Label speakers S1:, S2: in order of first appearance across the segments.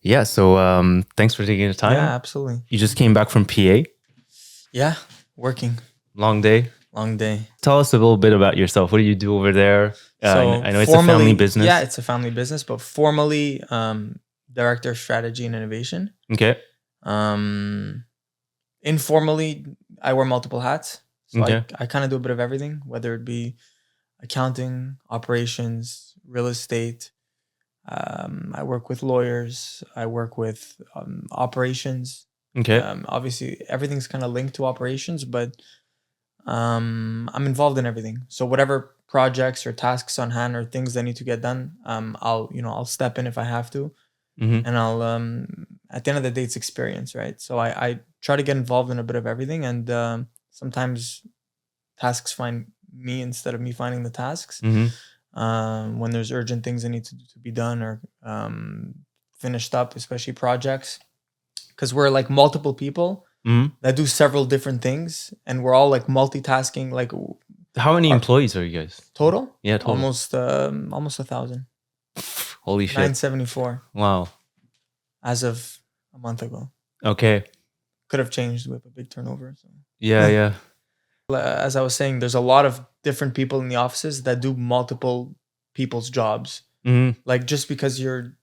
S1: Yeah, so thanks for taking the time.
S2: Yeah, absolutely.
S1: You just came back from PA.
S2: Yeah, working.
S1: Long day.
S2: Long day.
S1: Tell us a little bit about yourself. What do you do over there?
S2: So
S1: I know it's a family business.
S2: Yeah, it's a family business, but formally, director of strategy and innovation.
S1: Okay.
S2: Informally, I wear multiple hats. So
S1: Okay.
S2: I kind of do a bit of everything, whether it be accounting, operations, real estate. I work with lawyers. I work with operations.
S1: Okay.
S2: Obviously, everything's kind of linked to operations, but I'm involved in everything. So whatever projects or tasks on hand or things that need to get done, I'll step in if I have to,
S1: Mm-hmm.
S2: and I'll at the end of the day, it's experience, right? So I try to get involved in a bit of everything, and sometimes tasks find me instead of me finding the tasks.
S1: Mm-hmm.
S2: When there's urgent things that need to be done or finished up, especially projects, because we're like multiple people
S1: Mm-hmm.
S2: that do several different things, and we're all like multitasking. Like
S1: How many
S2: our
S1: employees are you guys?
S2: total,
S1: Yeah, total.
S2: almost 1,000.
S1: Holy shit.
S2: 974
S1: Wow.
S2: as of a month ago.
S1: Okay.
S2: Could have changed with a big turnover. So.
S1: Yeah.
S2: As I was saying, there's a lot of different people in the offices that do multiple people's jobs.
S1: Mm-hmm.
S2: Like just because your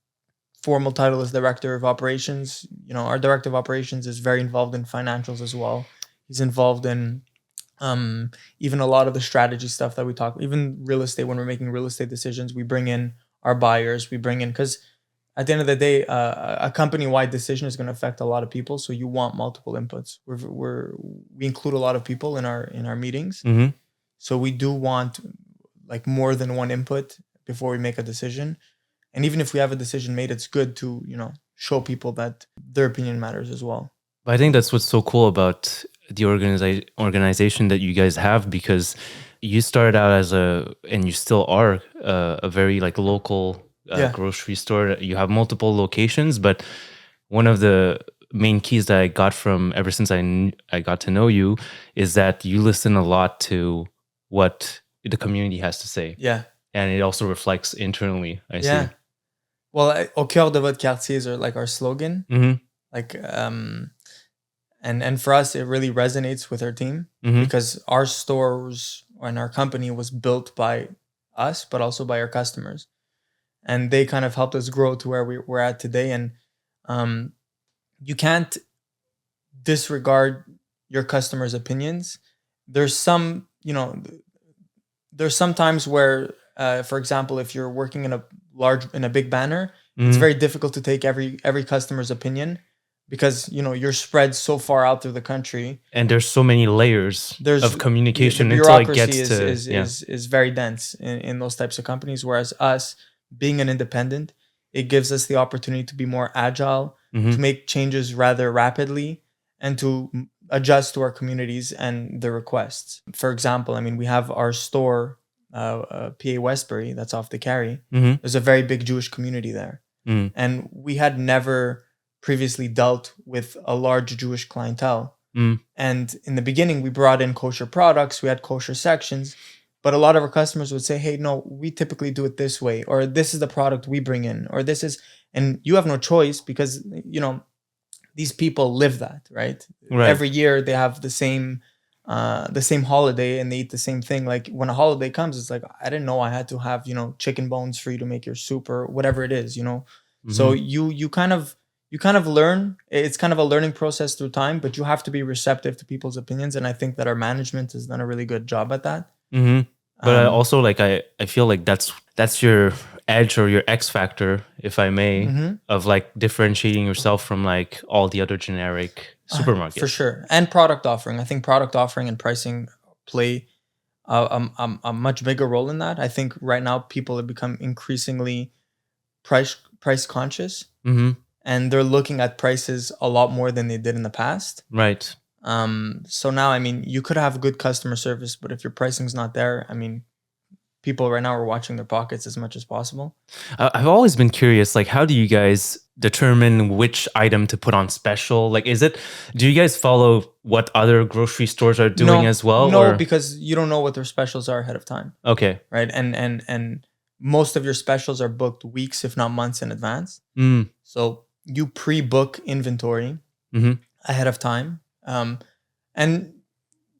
S2: formal title is director of operations, our director of operations is very involved in financials as well. He's involved in even a lot of the strategy stuff that we talk, even real estate. When we're making real estate decisions, we bring in our buyers. We bring in, because at the end of the day, a company-wide decision is going to affect a lot of people. So you want multiple inputs. We include a lot of people in our meetings.
S1: Mm-hmm.
S2: So we do want like more than one input before we make a decision. And even if we have a decision made, it's good to show people that their opinion matters as well.
S1: I think that's what's so cool about the organization that you guys have, because you started out and you still are a very like local grocery store. You have multiple locations, but one of the main keys that I got from ever since I got to know you is that you listen a lot to what the community has to say.
S2: Yeah.
S1: And it also reflects internally, I see.
S2: Well, au cœur de votre quartier is like our slogan.
S1: Mm-hmm.
S2: Like, and for us, it really resonates with our team,
S1: Mm-hmm.
S2: because our stores and our company was built by us, but also by our customers. And they kind of helped us grow to where we're at today. And you can't disregard your customers' opinions. There's some times where, for example, if you're working in a big banner, it's very difficult to take every customer's opinion, because you're spread so far out through the country,
S1: and there's so many layers of communication.
S2: The bureaucracy is very dense in those types of companies. Whereas us, being an independent, it gives us the opportunity to be more agile, to make changes rather rapidly, and to adjust to our communities and the requests. For example, I mean, we have our store, PA Westbury, that's off the Carry. There's a very big Jewish community there. And we had never previously dealt with a large Jewish clientele. And in the beginning, we brought in kosher products, we had kosher sections, but a lot of our customers would say, hey, no, we typically do it this way, or this is the product we bring in, or this is, and you have no choice, because, these people live that, right? Every year they have the same holiday, and they eat the same thing. Like when a holiday comes, it's like, I didn't know I had to have, chicken bones for you to make your soup or whatever it is, So you kind of learn. It's kind of a learning process through time, but you have to be receptive to people's opinions. And I think that our management has done a really good job at that.
S1: But also, like, I feel like that's your edge or your X factor, if I may, of like differentiating yourself from like all the other generic supermarkets.
S2: For sure. And product offering. I think product offering and pricing play a much bigger role in that. I think right now people have become increasingly price conscious, and they're looking at prices a lot more than they did in the past.
S1: Right.
S2: So now, I mean, you could have good customer service, but if your pricing's not there, I mean, people right now are watching their pockets as much as possible.
S1: I've always been curious, like, how do you guys determine which item to put on special? Like, do you guys follow what other grocery stores are doing as well?
S2: No, because you don't know what their specials are ahead of time.
S1: Okay.
S2: Right. And most of your specials are booked weeks, if not months in advance. So, you pre-book inventory ahead of time. And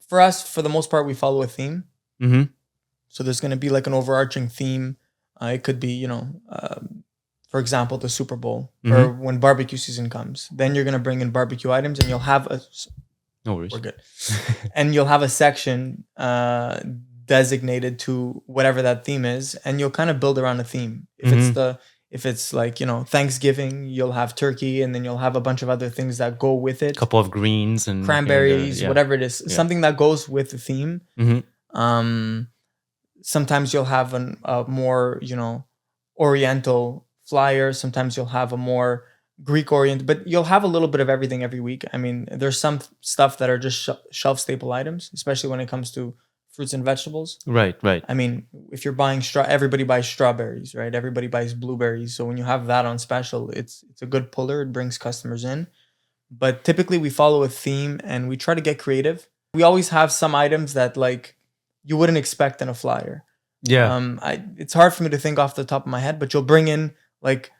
S2: for us, for the most part, we follow a theme. So there's going to be like an overarching theme. It could be, for example, the Super Bowl or when barbecue season comes. Then you're going to bring in barbecue items and you'll have a...
S1: No worries.
S2: We're good. And you'll have a section designated to whatever that theme is, and you'll kind of build around a theme. If it's like, Thanksgiving, you'll have turkey, and then you'll have a bunch of other things that go with it.
S1: A couple of greens and
S2: cranberries, whatever it is. Yeah. Something that goes with the theme. Sometimes you'll have a more, Oriental flyer. Sometimes you'll have a more Greek oriented, but you'll have a little bit of everything every week. I mean, there's some stuff that are just shelf staple items, especially when it comes to fruits and vegetables.
S1: Right.
S2: I mean, if you're buying everybody buys strawberries, right? Everybody buys blueberries. So when you have that on special, it's a good puller. It brings customers in. But typically we follow a theme and we try to get creative. We always have some items that like you wouldn't expect in a flyer.
S1: Yeah.
S2: It's hard for me to think off the top of my head, but you'll bring in like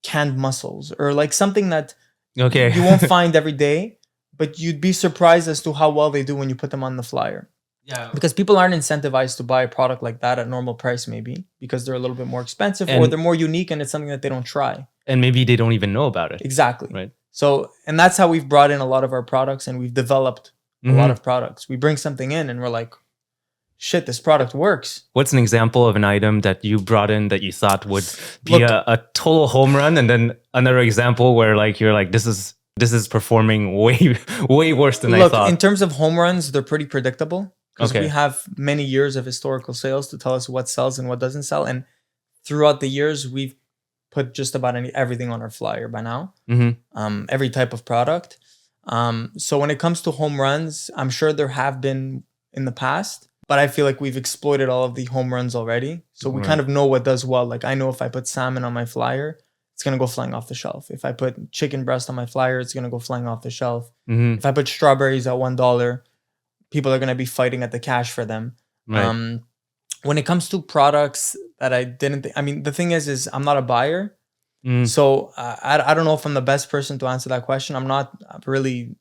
S2: canned mussels or like something that you won't find every day, but you'd be surprised as to how well they do when you put them on the flyer.
S1: Yeah.
S2: Because people aren't incentivized to buy a product like that at normal price, maybe because they're a little bit more expensive or they're more unique and it's something that they don't try.
S1: And maybe they don't even know about it.
S2: Exactly.
S1: Right.
S2: So, and that's how we've brought in a lot of our products and we've developed a lot of products. We bring something in and we're like, shit, this product works.
S1: What's an example of an item that you brought in that you thought would be a total home run? And then another example where like you're like, this is performing way worse than I thought.
S2: In terms of home runs, they're pretty predictable because we have many years of historical sales to tell us what sells and what doesn't sell. And throughout the years, we've put just about everything on our flyer by now. Every type of product. So when it comes to home runs, I'm sure there have been in the past. But I feel like we've exploited all of the home runs already. So we kind of know what does well. Like I know if I put salmon on my flyer, it's going to go flying off the shelf. If I put chicken breast on my flyer, it's going to go flying off the shelf. If I put strawberries at $1, people are going to be fighting at the cash for them. Right. When it comes to products that I didn't think, I mean, the thing is I'm not a buyer. So I don't know if I'm the best person to answer that question. I'm not really...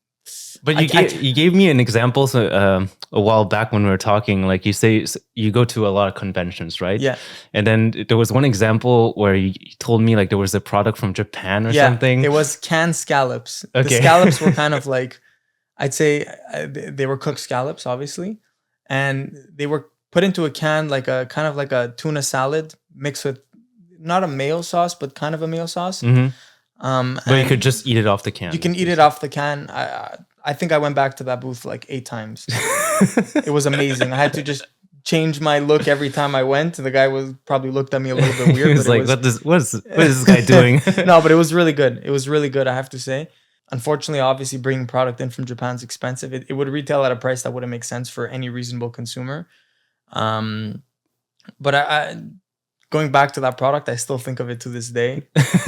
S1: But you gave me an example a while back when we were talking. Like you say, you go to a lot of conventions, right?
S2: Yeah.
S1: And then there was one example where you told me like there was a product from Japan or something.
S2: It was canned scallops. Okay. The scallops were kind of like, I'd say they were cooked scallops, obviously, and they were put into a can like a kind of like a tuna salad mixed with not a mayo sauce, but kind of a mayo sauce.
S1: But you could just eat it off the can.
S2: You can eat it off the can. I think I went back to that booth like 8 times. It was amazing. I had to just change my look every time I went. The guy probably looked at me a little bit weird.
S1: He was like, what is this guy doing?
S2: No, but it was really good. It was really good, I have to say. Unfortunately, obviously, bringing product in from Japan is expensive. It would retail at a price that wouldn't make sense for any reasonable consumer. But going back to that product, I still think of it to this day.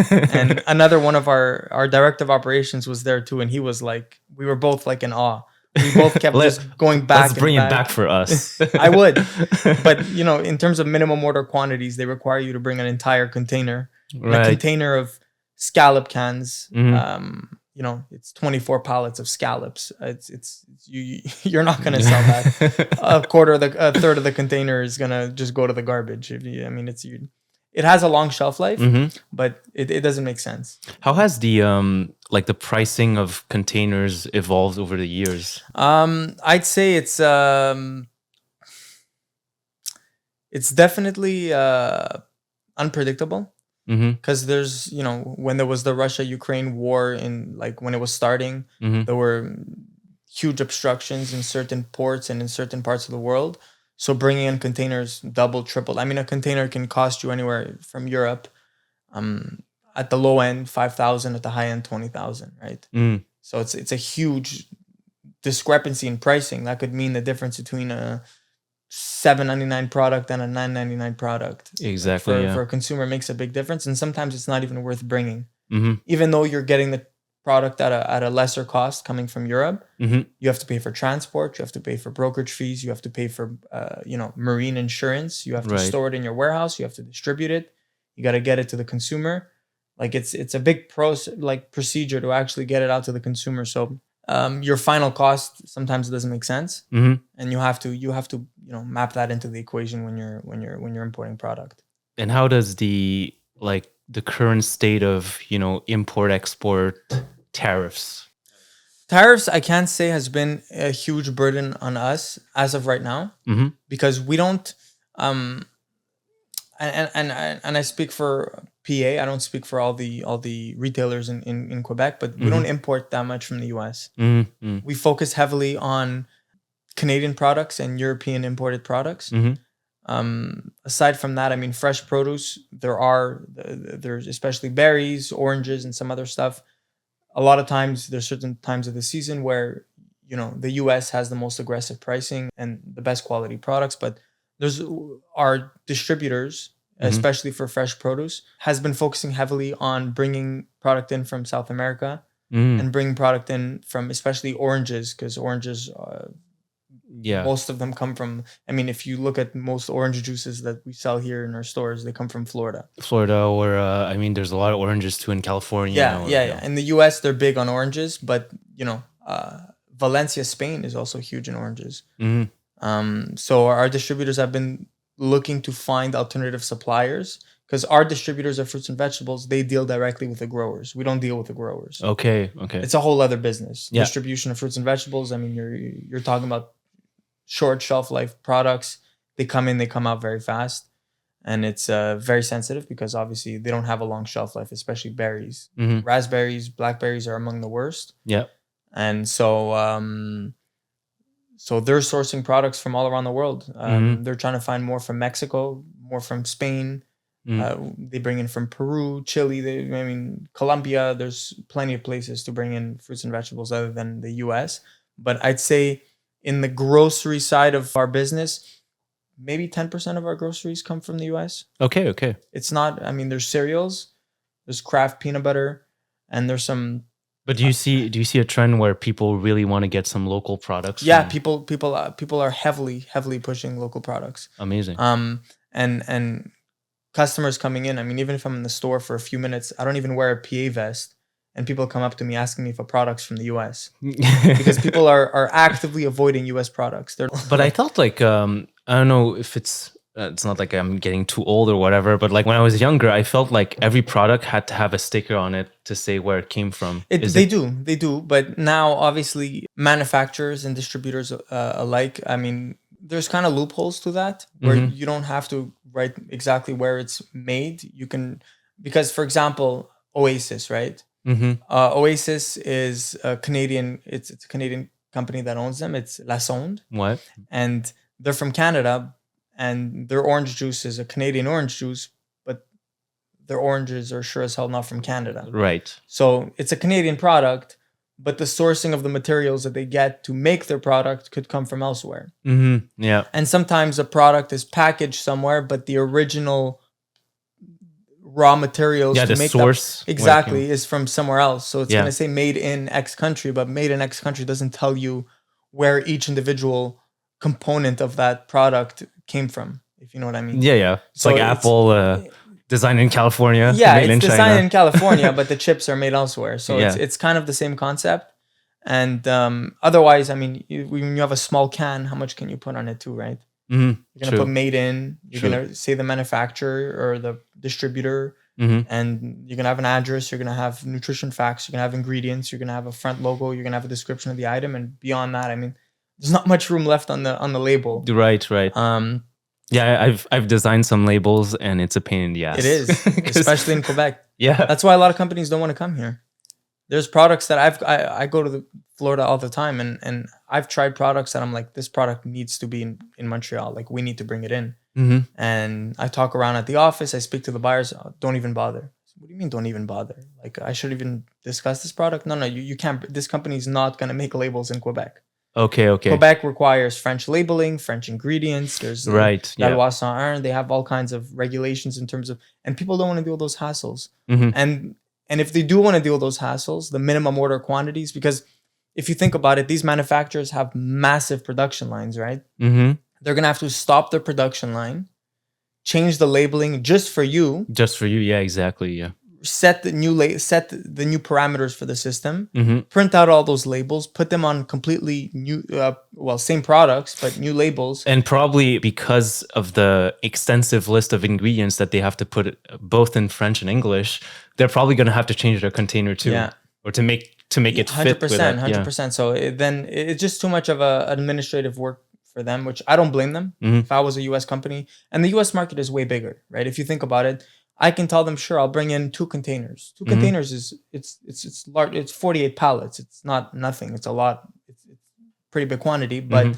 S2: And another one of our director of operations was there too. And he was like, we were both like in awe. We both kept just going back.
S1: Let's bring it back for us.
S2: I would. But, in terms of minimum order quantities, they require you to bring an entire container. Right. A container of scallop cans. It's 24 pallets of scallops. You're not going to sell that. A third of the container is going to just go to the garbage. It has a long shelf life, but it doesn't make sense.
S1: How has the the pricing of containers evolved over the years?
S2: I'd say it's definitely unpredictable. Because there's, when there was the Russia-Ukraine war when it was starting, there were huge obstructions in certain ports and in certain parts of the world. So bringing in containers doubled, tripled. I mean, a container can cost you anywhere from Europe, at the low end, 5,000, at the high end, 20,000, right? So it's a huge discrepancy in pricing. That could mean the difference between a $7.99 product and a $9.99 product.
S1: Exactly.
S2: For a consumer, makes a big difference, and sometimes it's not even worth bringing. Even though you're getting the product at a lesser cost coming from Europe, you have to pay for transport, you have to pay for brokerage fees, you have to pay for marine insurance, you have to store it in your warehouse, you have to distribute it, you got to get it to the consumer. Like it's a big procedure to actually get it out to the consumer. So your final cost sometimes it doesn't make sense, and you have to map that into the equation when you're importing product.
S1: And how does the current state of import export tariffs?
S2: Tariffs, I can't say has been a huge burden on us as of right now, because we don't. And I speak for PA. I don't speak for all the retailers in Quebec, but we don't import that much from the US. We focus heavily on Canadian products and European imported products. Aside from that, I mean, fresh produce, there's especially berries, oranges, and some other stuff. A lot of times there's certain times of the season where, the US has the most aggressive pricing and the best quality products, but there's our distributors, especially for fresh produce, has been focusing heavily on bringing product in from South America and bringing product in from especially oranges, because oranges, most of them come from, I mean, if you look at most orange juices that we sell here in our stores, they come from Florida.
S1: Or I mean, there's a lot of oranges too in California.
S2: Yeah. In the US, they're big on oranges, but, Valencia, Spain is also huge in oranges. So our distributors have been looking to find alternative suppliers, because our distributors of fruits and vegetables, they deal directly with the growers. We don't deal with the growers.
S1: Okay.
S2: It's a whole other business. Yeah. Distribution of fruits and vegetables. I mean, you're talking about short shelf life products. They come in, they come out very fast, and it's very sensitive because obviously they don't have a long shelf life, especially berries. Raspberries, blackberries are among the worst.
S1: Yeah.
S2: And so they're sourcing products from all around the world. They're trying to find more from Mexico, more from Spain. They bring in from Peru, Chile, Colombia. There's plenty of places to bring in fruits and vegetables other than the US. But I'd say in the grocery side of our business, maybe 10% of our groceries come from the US.
S1: Okay.
S2: It's not, there's cereals, there's Kraft peanut butter, and there's some.
S1: But do you see a trend where people really want to get some local products?
S2: Yeah, people are heavily pushing local products.
S1: Amazing.
S2: And customers coming in. I mean, even if I'm in the store for a few minutes, I don't even wear a PA vest, and people come up to me asking me for products from the US because people are actively avoiding US products.
S1: But I thought I don't know if it's not like I'm getting too old or whatever, but like when I was younger, I felt like every product had to have a sticker on it to say where it came from.
S2: They do. But now, obviously, manufacturers and distributors alike, I mean, there's kind of loopholes to that where you don't have to write exactly where it's made. You can, because for example, Oasis, right? Oasis is a Canadian. It's a Canadian company that owns them. It's La Sonde.
S1: What?
S2: And they're from Canada. And their orange juice is a Canadian orange juice, but their oranges are sure as hell not from Canada.
S1: Right.
S2: So it's a Canadian product, but the sourcing of the materials that they get to make their product could come from elsewhere.
S1: Yeah.
S2: And sometimes a product is packaged somewhere, but the original raw materials
S1: to make
S2: source is from somewhere else. So it's going to say made in X country, but made in X country doesn't tell you where each individual component of that product came from, if you know what I mean.
S1: Yeah. It's so like Apple designed in California.
S2: Yeah, it's designed in California, but the chips are made elsewhere. So it's kind of the same concept. And otherwise, I mean, when you have a small can, how much can you put on it too, right? You're going to put made in, you're going to say the manufacturer or the distributor, and you're going to have an address, you're going to have nutrition facts, you're going to have ingredients, you're going to have a front logo, you're going to have a description of the item. And beyond that, I mean, there's not much room left on the label.
S1: Right. Yeah, I've designed some labels and it's a pain in the ass.
S2: It is, especially in Quebec.
S1: Yeah.
S2: That's why a lot of companies don't want to come here. There's products that I go to Florida all the time, and I've tried products that I'm like, this product needs to be in Montreal. Like, we need to bring it in. And I talk around at the office. I speak to the buyers. Oh, don't even bother. What do you mean don't even bother? Like, I should even discuss this product? No, you can't. This company is not going to make labels in Quebec.
S1: Okay.
S2: Quebec requires French labeling, French ingredients. There's
S1: La
S2: Loi 101. They have all kinds of regulations in terms of, and people don't want to deal with those hassles. And if they do want to deal with those hassles, the minimum order quantities, because if you think about it, these manufacturers have massive production lines, right? They're going to have to stop their production line, change the labeling just for you.
S1: Yeah, exactly. Yeah.
S2: set the new parameters for the system, print out all those labels, put them on completely new, same products, but new labels.
S1: And probably because of the extensive list of ingredients that they have to put both in French and English, they're probably going to have to change their container too.
S2: Yeah.
S1: Or to make it fit with that.
S2: 100%. So then it's just too much of a administrative work for them, which I don't blame them. If I was a US company, and the US market is way bigger, right? If you think about it, I can tell them, sure, I'll bring in 2 containers. 2 containers is it's large. It's 48 pallets. It's not nothing. It's a lot. It's pretty big quantity, but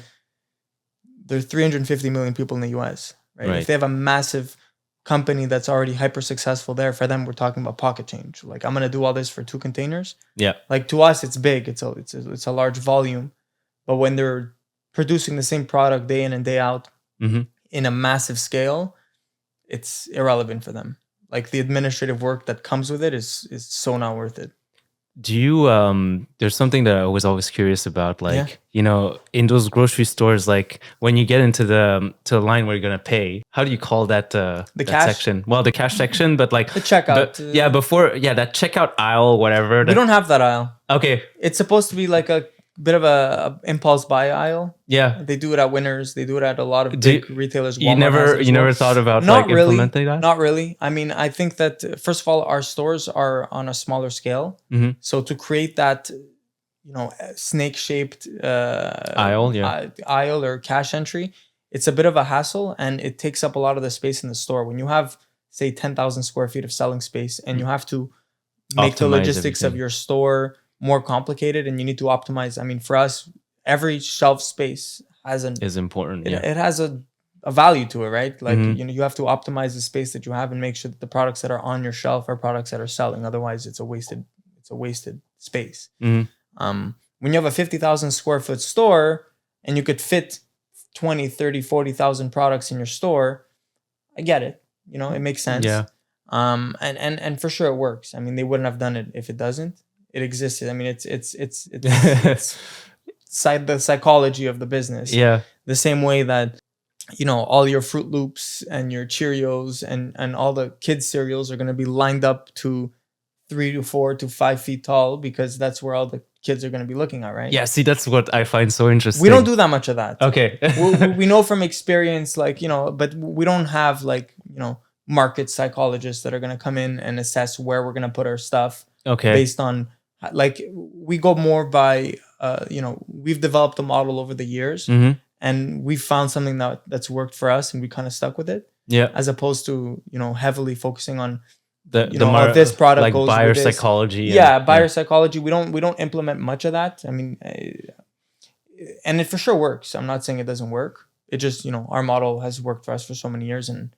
S2: there's 350 million people in the US, right? If they have a massive company that's already hyper successful there, for them, we're talking about pocket change. Like, I'm gonna do all this for 2 containers.
S1: Yeah.
S2: Like, to us, it's big. It's a large volume, but when they're producing the same product day in and day out in a massive scale, it's irrelevant for them. Like, the administrative work that comes with it is so not worth it.
S1: Do you there's something that I was always curious about, like, you know, in those grocery stores, like when you get into the line where you're gonna pay, how do you call that
S2: the
S1: that
S2: cash
S1: section? Well, the cash section, but like
S2: the checkout.
S1: that checkout aisle, whatever.
S2: We don't have that aisle.
S1: Okay.
S2: It's supposed to be like a bit of a impulse buy aisle.
S1: Yeah.
S2: They do it at Winners. They do it at a lot of big retailers.
S1: You never thought about implementing that?
S2: Not really. I mean, I think that first of all, our stores are on a smaller scale. So to create that, you know, snake-shaped aisle or cash entry, it's a bit of a hassle, and it takes up a lot of the space in the store. When you have, say, 10,000 square feet of selling space, and you have to make the logistics of your store more complicated, and you need to optimize. I mean, for us, every shelf space is important. It has a value to it, right? Like, you know, you have to optimize the space that you have and make sure that the products that are on your shelf are products that are selling. Otherwise, it's a wasted space. When you have a 50,000 square foot store and you could fit 20, 30, 40,000 products in your store, I get it. You know, it makes sense.
S1: Yeah.
S2: And for sure it works. I mean, they wouldn't have done it if it doesn't. It existed. I mean, it's the psychology of the business.
S1: Yeah.
S2: The same way that, you know, all your Fruit Loops and your Cheerios and all the kids cereals are going to be lined up to 3 to 4 to 5 feet tall, because that's where all the kids are going to be looking at, right?
S1: Yeah. See, that's what I find so interesting.
S2: We don't do that much of that.
S1: Okay.
S2: we know from experience, like, you know, but we don't have, like, you know, market psychologists that are going to come in and assess where we're going to put our stuff.
S1: Okay.
S2: Based on, like, we go more by, you know, we've developed a model over the years, and we've found something that's worked for us, and we kind of stuck with it.
S1: Yeah.
S2: As opposed to, you know, heavily focusing on
S1: this product, like, goes buyer psychology.
S2: Yeah, buyer psychology. We don't implement much of that. I mean, and it for sure works. I'm not saying it doesn't work. It just, you know, our model has worked for us for so many years, and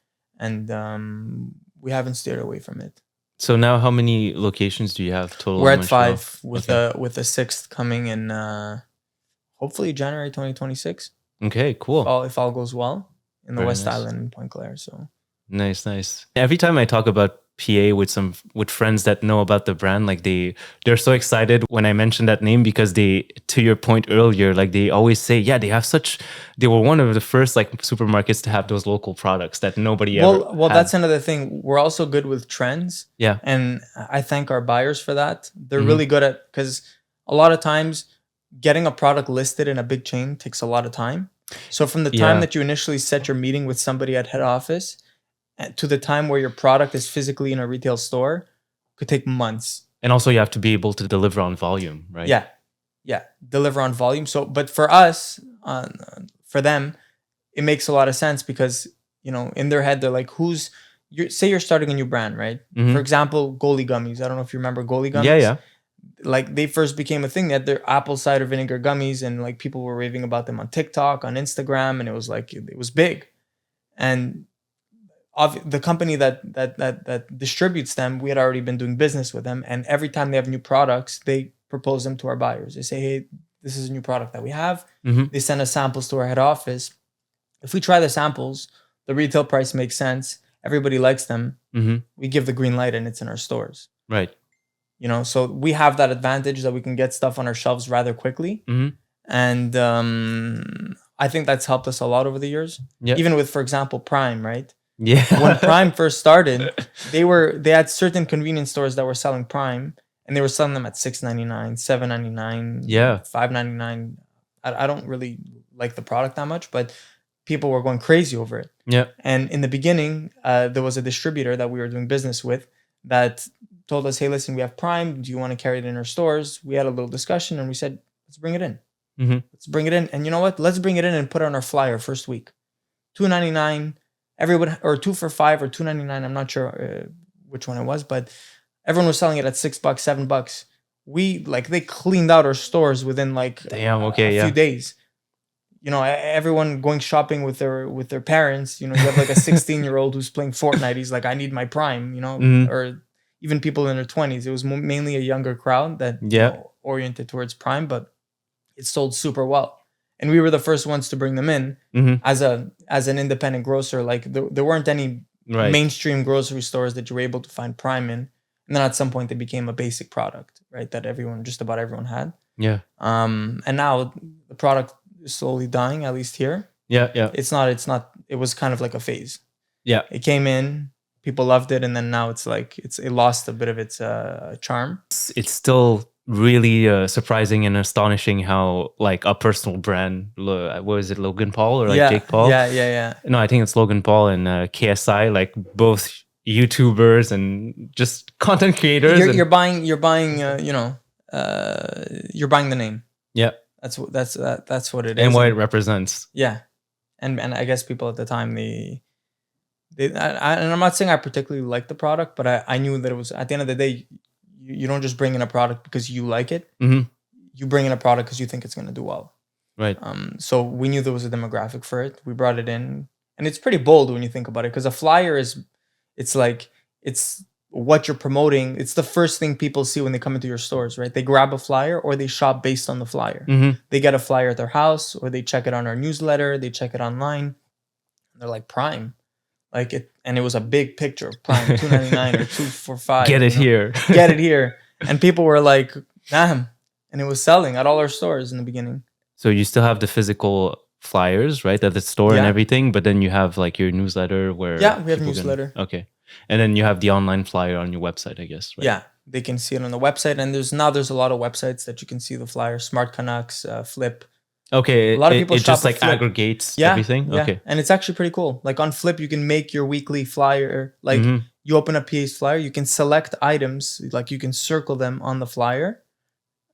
S2: we haven't steered away from it.
S1: So now, how many locations do you have total?
S2: We're at 5 with a 6th coming in, hopefully January 2026.
S1: Okay, cool.
S2: If all goes well, in the West Island in Point Claire. So
S1: nice. Every time I talk about PA with friends that know about the brand, like they're so excited when I mention that name, because they, to your point earlier, like they always say, yeah, they were one of the first, like, supermarkets to have those local products that nobody ever had.
S2: That's another thing. We're also good with trends.
S1: Yeah.
S2: And I thank our buyers for that. They're really good at, because a lot of times getting a product listed in a big chain takes a lot of time. So from the time that you initially set your meeting with somebody at head office to the time where your product is physically in a retail store could take months.
S1: And also you have to be able to deliver on volume, right?
S2: Yeah. Deliver on volume. So, but for us, for them, it makes a lot of sense, because, you know, in their head, they're like, say you're starting a new brand, right? For example, Goalie Gummies. I don't know if you remember Goalie Gummies.
S1: Yeah.
S2: Like, they first became a thing, that they're apple cider vinegar gummies, and like people were raving about them on TikTok, on Instagram, and it was like, it was big. And the company that distributes them, we had already been doing business with them, and every time they have new products, they propose them to our buyers. They say, hey, this is a new product that we have. They send us samples to our head office. If we try the samples, the retail price makes sense, everybody likes them, we give the green light, and it's in our stores.
S1: Right.
S2: You know, so we have that advantage that we can get stuff on our shelves rather quickly. And I think that's helped us a lot over the years. Even with, for example, Prime, right?
S1: Yeah.
S2: When Prime first started, they had certain convenience stores that were selling Prime, and they were selling them at $6.99, $7.99,
S1: Yeah.
S2: $5.99. I don't really like the product that much, but people were going crazy over it.
S1: Yeah.
S2: And in the beginning, there was a distributor that we were doing business with that told us, hey, listen, we have Prime. Do you want to carry it in our stores? We had a little discussion and we said, let's bring it in. Let's bring it in. And you know what? Let's bring it in and put it on our flyer first week. $2.99. Everyone, or 2 for $5 or $2.99. I'm not sure which one it was, but everyone was selling it at $6, $7. They cleaned out our stores within like a few days. You know, everyone going shopping with their parents. You know, you have like a 16-year-old who's playing Fortnite. He's like, I need my Prime. You know, or even people in their 20s. It was mainly a younger crowd that oriented towards Prime, but it sold super well. And we were the first ones to bring them in as an independent grocer. Like there weren't any mainstream grocery stores that you were able to find Prime in. And then at some point it became a basic product, right? That just about everyone had.
S1: Yeah.
S2: And now the product is slowly dying, at least here.
S1: Yeah. Yeah.
S2: It's not, it was kind of like a phase.
S1: Yeah.
S2: It came in, people loved it. And then now it's like, it lost a bit of its charm.
S1: It's still really surprising and astonishing how like a personal brand, what was it, Logan Paul or like Jake Paul?
S2: Yeah.
S1: No, I think it's Logan Paul and KSI, like both YouTubers and just content creators.
S2: You're buying you're buying the name.
S1: Yeah.
S2: That's what it is.
S1: And what it represents.
S2: Yeah. And I guess people at the time, and I'm not saying I particularly liked the product, but I knew that it was, at the end of the day, you don't just bring in a product because you like it. You bring in a product because you think it's going to do well.
S1: Right.
S2: So we knew there was a demographic for it. We brought it in, and it's pretty bold when you think about it, because a flyer it's what you're promoting. It's the first thing people see when they come into your stores, right? They grab a flyer or they shop based on the flyer. They get a flyer at their house, or they check it on our newsletter. They check it online. And they're like, Prime. Like it, and it was a big picture of Prime, $2.99 or 2 for $5.
S1: Get it here.
S2: Get it here. And people were like, damn. And it was selling at all our stores in the beginning.
S1: So you still have the physical flyers, right? At the store and everything, but then you have like your newsletter where...
S2: Yeah, we have newsletter.
S1: Okay. And then you have the online flyer on your website, I guess, right?
S2: Yeah, they can see it on the website. And there's a lot of websites that you can see the flyer. Smart Canucks, Flip.
S1: Okay,
S2: a lot of people
S1: it
S2: shop
S1: just like
S2: Flip.
S1: Aggregates everything?
S2: Yeah,
S1: okay.
S2: And it's actually pretty cool. Like on Flip, you can make your weekly flyer. Like you open a PA's flyer, you can select items, like you can circle them on the flyer.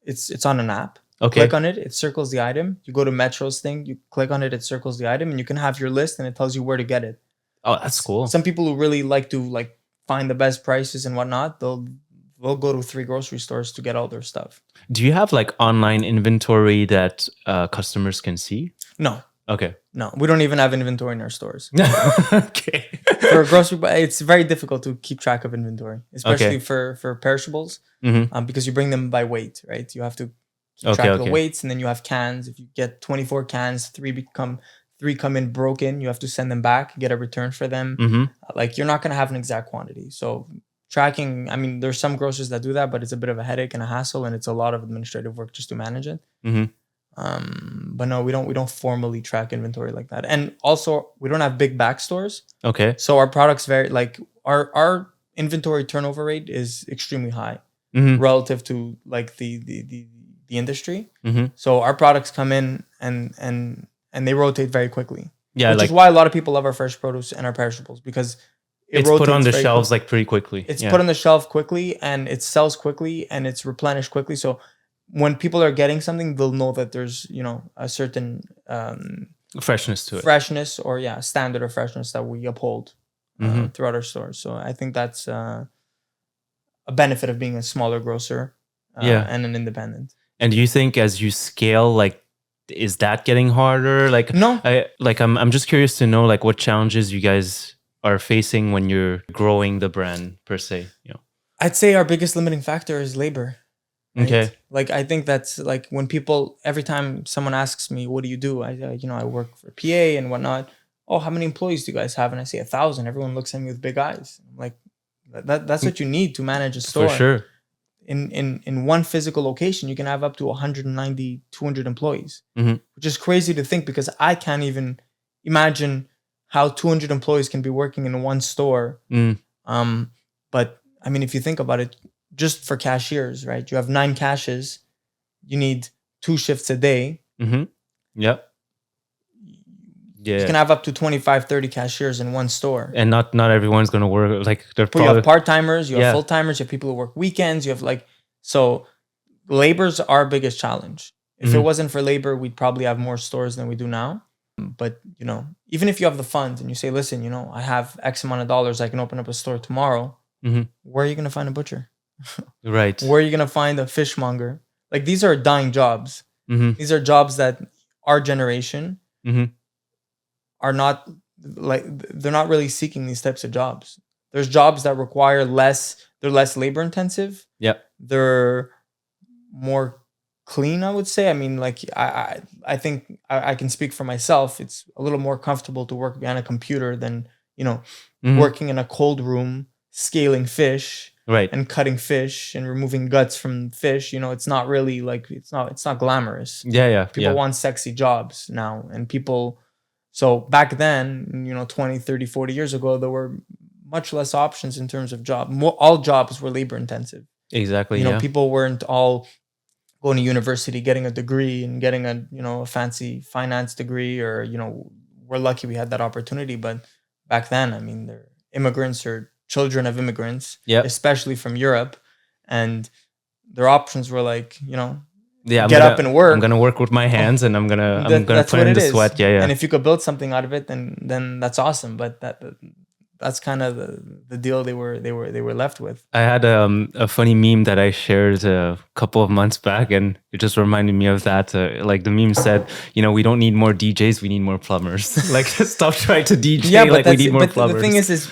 S2: It's on an app.
S1: Okay.
S2: Click on it, it circles the item. You go to Metro's thing, you click on it, it circles the item, and you can have your list and it tells you where to get it.
S1: Oh, that's cool.
S2: Some people who really like to find the best prices and whatnot, they'll go to 3 grocery stores to get all their stuff.
S1: Do you have like online inventory that customers can see?
S2: No.
S1: Okay.
S2: No, we don't even have inventory in our stores.
S1: Okay.
S2: For a grocery, it's very difficult to keep track of inventory, especially for perishables, because you bring them by weight, right? You have to keep track of the weights, and then you have cans. If you get 24 cans, 3 come in broken, you have to send them back, get a return for them. Like you're not going to have an exact quantity. So tracking, I mean, there's some grocers that do that, but it's a bit of a headache and a hassle, and it's a lot of administrative work just to manage it. But no, we don't formally track inventory like that. And also we don't have big back stores.
S1: Okay.
S2: So our products our inventory turnover rate is extremely high relative to like the industry. So our products come in and they rotate very quickly. Yeah. Which is why a lot of people love our fresh produce and our perishables, because
S1: it's put on the shelves like pretty quickly.
S2: It's put on the shelf quickly, and it sells quickly, and it's replenished quickly. So when people are getting something, they'll know that there's, a certain
S1: freshness to it.
S2: Freshness or standard of freshness that we uphold throughout our stores. So I think that's a benefit of being a smaller grocer and an independent.
S1: And do you think as you scale, like, is that getting harder? Like,
S2: no.
S1: I'm just curious to know like what challenges you guys are facing when you're growing the brand per se.
S2: I'd say our biggest limiting factor is labor. Right?
S1: Okay.
S2: Like, I think that's like when every time someone asks me, what do you do? I work for PA and whatnot. Oh, how many employees do you guys have? And I say 1,000. Everyone looks at me with big eyes. I'm like, that's what you need to manage a store.
S1: For sure.
S2: In one physical location, you can have up to 190, 200 employees, which is crazy to think, because I can't even imagine how 200 employees can be working in one store. But I mean, if you think about it, just for cashiers, right? You have 9 cashes. You need 2 shifts a day.
S1: Yep. Yeah.
S2: You can have up to 25, 30 cashiers in one store.
S1: And not everyone's going to work. Like,
S2: you have part-timers, you have full-timers, you have people who work weekends, you have so labor's our biggest challenge. If it wasn't for labor, we'd probably have more stores than we do now. But, even if you have the funds and you say, listen, I have X amount of dollars, I can open up a store tomorrow. Where are you going to find a butcher?
S1: Right.
S2: Where are you going to find a fishmonger? Like, these are dying jobs. These are jobs that our generation are not, they're not really seeking these types of jobs. There's jobs that require they're less labor intensive.
S1: Yep.
S2: They're more clean, I would say. I mean, I think I can speak for myself. It's a little more comfortable to work behind a computer than, working in a cold room, scaling fish,
S1: right,
S2: and cutting fish and removing guts from fish. It's not really it's not glamorous.
S1: Yeah.
S2: People want sexy jobs now, and so back then, 20, 30, 40 years ago, there were much less options in terms of job. All jobs were labor intensive.
S1: Exactly.
S2: People weren't all going to university, getting a degree and getting a fancy finance degree, or, we're lucky we had that opportunity. But back then, I mean, they're immigrants or children of immigrants, especially from Europe. And their options were get up and work.
S1: I'm gonna work with my hands, and I'm gonna put in the sweat. Yeah.
S2: And if you could build something out of it, then that's awesome. But that's kind of the deal they were left with.
S1: I had a funny meme that I shared a couple of months back, and it just reminded me of that. Like, the meme said, we don't need more DJs, we need more plumbers. Like, stop trying to DJ.
S2: Yeah, but
S1: we need more plumbers.
S2: The thing is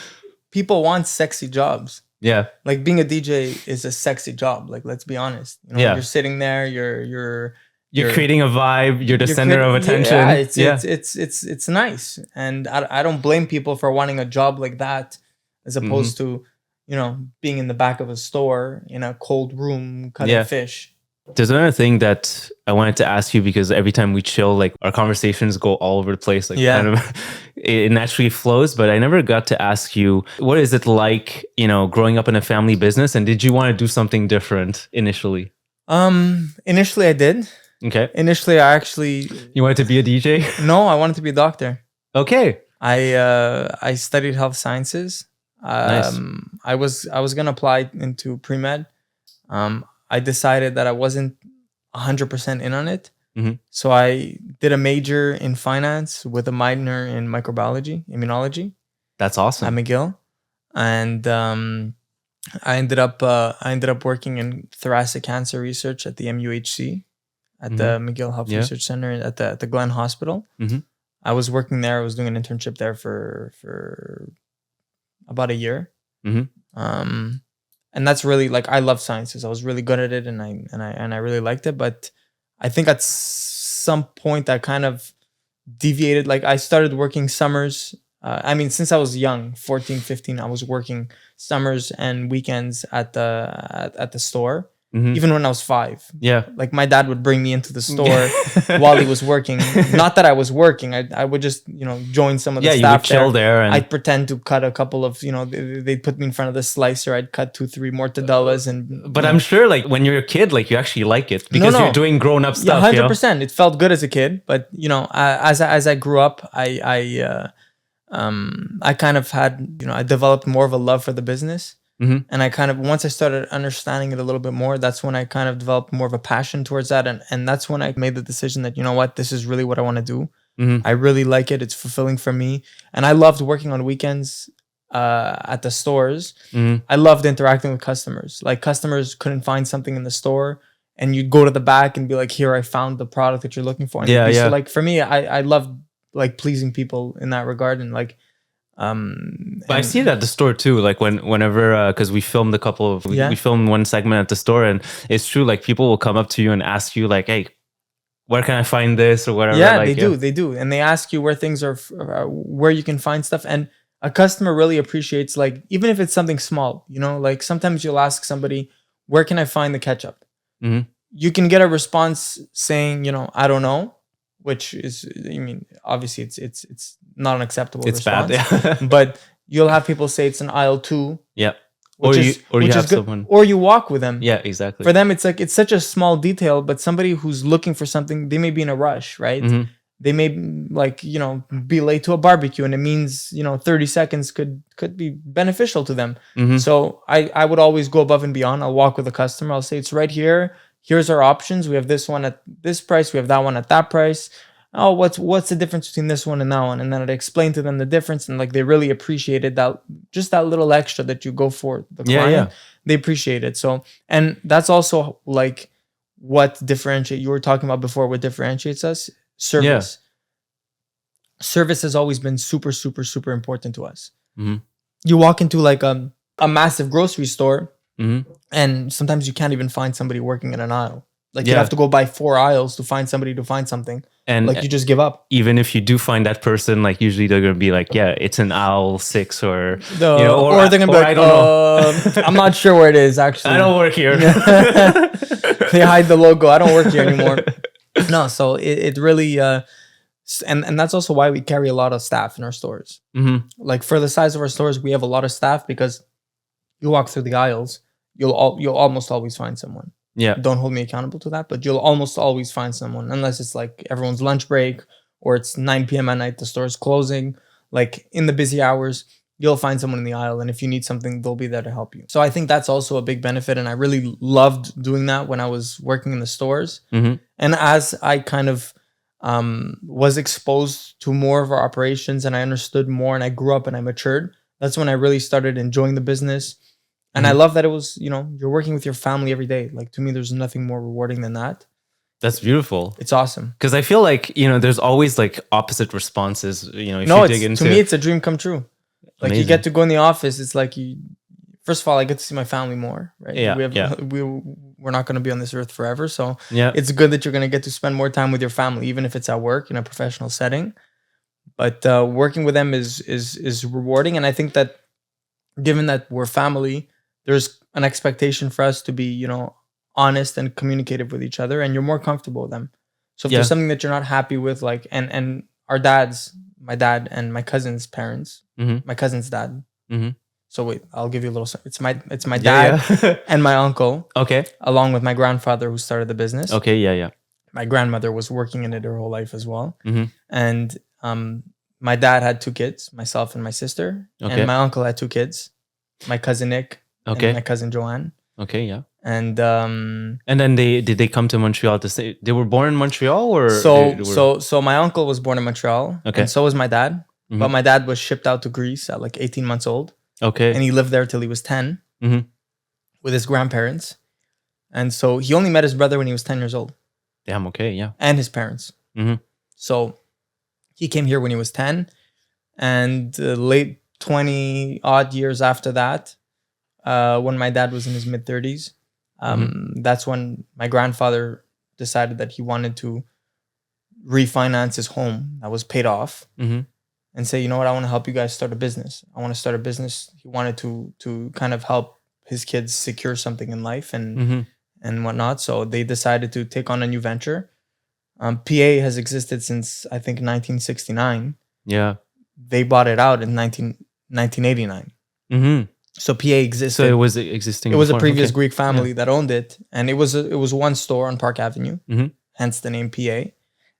S2: people want sexy jobs.
S1: Yeah.
S2: Like, being a DJ is a sexy job. Like, let's be honest. You're sitting there, you're
S1: creating a vibe, you're the center of attention.
S2: Yeah, it's nice. And I don't blame people for wanting a job like that, as opposed to, being in the back of a store in a cold room cutting fish.
S1: There's another thing that I wanted to ask you, because every time we chill, like, our conversations go all over the place. Kind of, it naturally flows. But I never got to ask you, what is it like, growing up in a family business? And did you want to do something different initially?
S2: Initially, I did.
S1: Okay.
S2: Initially, I actually...
S1: You wanted to be a DJ?
S2: No, I wanted to be a doctor.
S1: Okay.
S2: I studied health sciences.
S1: Nice.
S2: I was gonna apply into pre-med. I decided that I wasn't 100% in on it. So I did a major in finance with a minor in microbiology, immunology.
S1: That's awesome.
S2: At McGill. And I ended up working in thoracic cancer research at the MUHC, at the McGill Health Research Center at the Glen Hospital. I was working there. I was doing an internship there for about a year. And that's really, I love sciences. I was really good at it, and I really liked it. But I think at some point I kind of deviated. Like, I started working summers. Since I was young, 14, 15, I was working summers and weekends at the store. Even when I was 5.
S1: Yeah.
S2: Like, my dad would bring me into the store while he was working. Not that I was working. I would just, join some of the staff.
S1: You would chill there. And
S2: I'd pretend to cut a couple of, they'd put me in front of the slicer. I'd cut 2-3 mortadellas.
S1: But I'm sure, when you're a kid, you actually like it, because you're doing grown-up stuff.
S2: Yeah, 100%. It felt good as a kid. But, as I grew up, I kind of had, I developed more of a love for the business. And I kind of, once I started understanding it a little bit more, that's when I kind of developed more of a passion towards that. And that's when I made the decision that, this is really what I want to do. I really like it. It's fulfilling for me. And I loved working on weekends at the stores. I loved interacting with customers. Like, customers couldn't find something in the store, and you'd go to the back and be like, here, I found the product that you're looking for. And so, for me, I loved, pleasing people in that regard. And
S1: but I see it at the store too. Whenever, because we filmed we filmed one segment at the store, and it's true. People will come up to you and ask you, hey, where can I find this or whatever?
S2: Yeah, they do, and they ask you where things are, where you can find stuff. And a customer really appreciates, even if it's something small. Sometimes you'll ask somebody, where can I find the ketchup? You can get a response saying, I don't know, which is, I mean, obviously it's not an acceptable
S1: It's
S2: response.
S1: bad. Yeah.
S2: But you'll have people say it's an aisle 2.
S1: Yeah.
S2: Which
S1: Or you have
S2: good.
S1: someone.
S2: Or you walk with them.
S1: Yeah, exactly.
S2: For them, it's like, it's such a small detail, but somebody who's looking for something, they may be in a rush, right?
S1: Mm-hmm.
S2: They may, like, you know, be late to a barbecue, and it means, you know, 30 seconds could be beneficial to them.
S1: Mm-hmm.
S2: So I would always go above and beyond. I'll walk with the customer. I'll say, it's right here. Here's our options. We have this one at this price. We have that one at that price. Oh, what's the difference between this one and that one? And then I'd explain to them the difference, and like, they really appreciated that, just that little extra that you go for the client.
S1: Yeah.
S2: They appreciate it. So, and that's also like what differentiate, you were talking about before, what differentiates us. Service. Yeah. Service has always been super, super, super important to us.
S1: Mm-hmm.
S2: You walk into like a massive grocery store,
S1: mm-hmm.
S2: and sometimes you can't even find somebody working in an aisle. Like, you have to go by 4 aisles to find somebody to find something. And like, you just give up.
S1: Even if you do find that person, like, usually they're going to be like, yeah, it's an aisle 6, or,
S2: you know, or they're going to be like, I don't know. I'm not sure where it is, actually.
S1: I don't work here.
S2: They hide the logo. I don't work here anymore. No, so it really, and that's also why we carry a lot of staff in our stores.
S1: Mm-hmm.
S2: Like, for the size of our stores, we have a lot of staff, because you walk through the aisles, you'll almost always find someone.
S1: Yeah.
S2: Don't hold me accountable to that, but you'll almost always find someone, unless it's like everyone's lunch break, or it's 9 p.m. at night, the store's closing. Like, in the busy hours, you'll find someone in the aisle, and if you need something, they'll be there to help you. So I think that's also a big benefit, and I really loved doing that when I was working in the stores.
S1: Mm-hmm.
S2: And as I kind of was exposed to more of our operations, and I understood more, and I grew up and I matured, that's when I really started enjoying the business. And I love that it was, you know, you're working with your family every day. Like, to me, there's nothing more rewarding than that.
S1: That's beautiful.
S2: It's awesome.
S1: Because I feel like, you know, there's always like opposite responses, you know, if you dig into...
S2: To me, it's a dream come true. Like, amazing. You get to go in the office. It's like, first of all, I get to see my family more, right?
S1: Yeah,
S2: we're not going to be on this earth forever. So
S1: yeah,
S2: it's good that you're going to get to spend more time with your family, even if it's at work in a professional setting. But working with them is rewarding. And I think that, given that we're family, there's an expectation for us to be, you know, honest and communicative with each other, and you're more comfortable with them. So if there's something that you're not happy with, like, and our dads, my dad and my cousin's parents, my cousin's dad. Mm-hmm. So wait, I'll give you a little. It's my dad and my uncle.
S1: Okay.
S2: Along with my grandfather, who started the business.
S1: Okay. Yeah.
S2: My grandmother was working in it her whole life as well.
S1: Mm-hmm.
S2: And my dad had 2 kids, myself and my sister. Okay. And my uncle had 2 kids, my cousin Nick. Okay. And my cousin Joanne.
S1: Okay, yeah.
S2: And
S1: then did they come to Montreal to stay? They were born in Montreal, or
S2: so my uncle was born in Montreal. Okay. And so was my dad. Mm-hmm. But my dad was shipped out to Greece at like 18 months old. Okay. And he lived there till he was 10 with his grandparents. And so he only met his brother when he was 10 years old.
S1: Damn, okay, yeah.
S2: And his parents. Mm-hmm. So he came here when he was 10, and late 20 odd years after that, when my dad was in his mid-30s, that's when my grandfather decided that he wanted to refinance his home that was paid off, and say, you know what, I want to help you guys start a business. I want to start a business. He wanted to kind of help his kids secure something in life and whatnot. So they decided to take on a new venture. PA has existed since, I think, 1969. Yeah. They bought it out in 1989. So PA existed. So
S1: it was existing.
S2: It was a previous Greek family that owned it, and it was one store on Park Avenue, hence the name PA.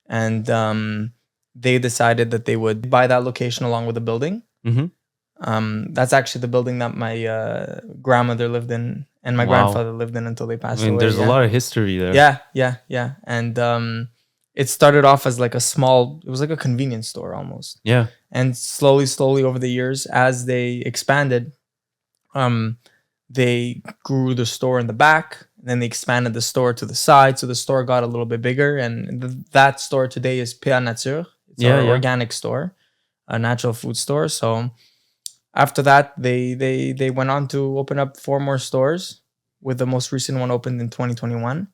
S2: And they decided that they would buy that location along with the building. That's actually the building that my grandmother lived in and my grandfather lived in until they passed away.
S1: There's a lot of history there.
S2: Yeah. And it started off as like it was like a convenience store almost. Yeah. And slowly over the years, as they expanded, they grew the store in the back, and then they expanded the store to the side. So the store got a little bit bigger, and that store today is PA Nature. It's our organic store, a natural food store. So after that, they went on to open up 4 more stores, with the most recent one opened in 2021.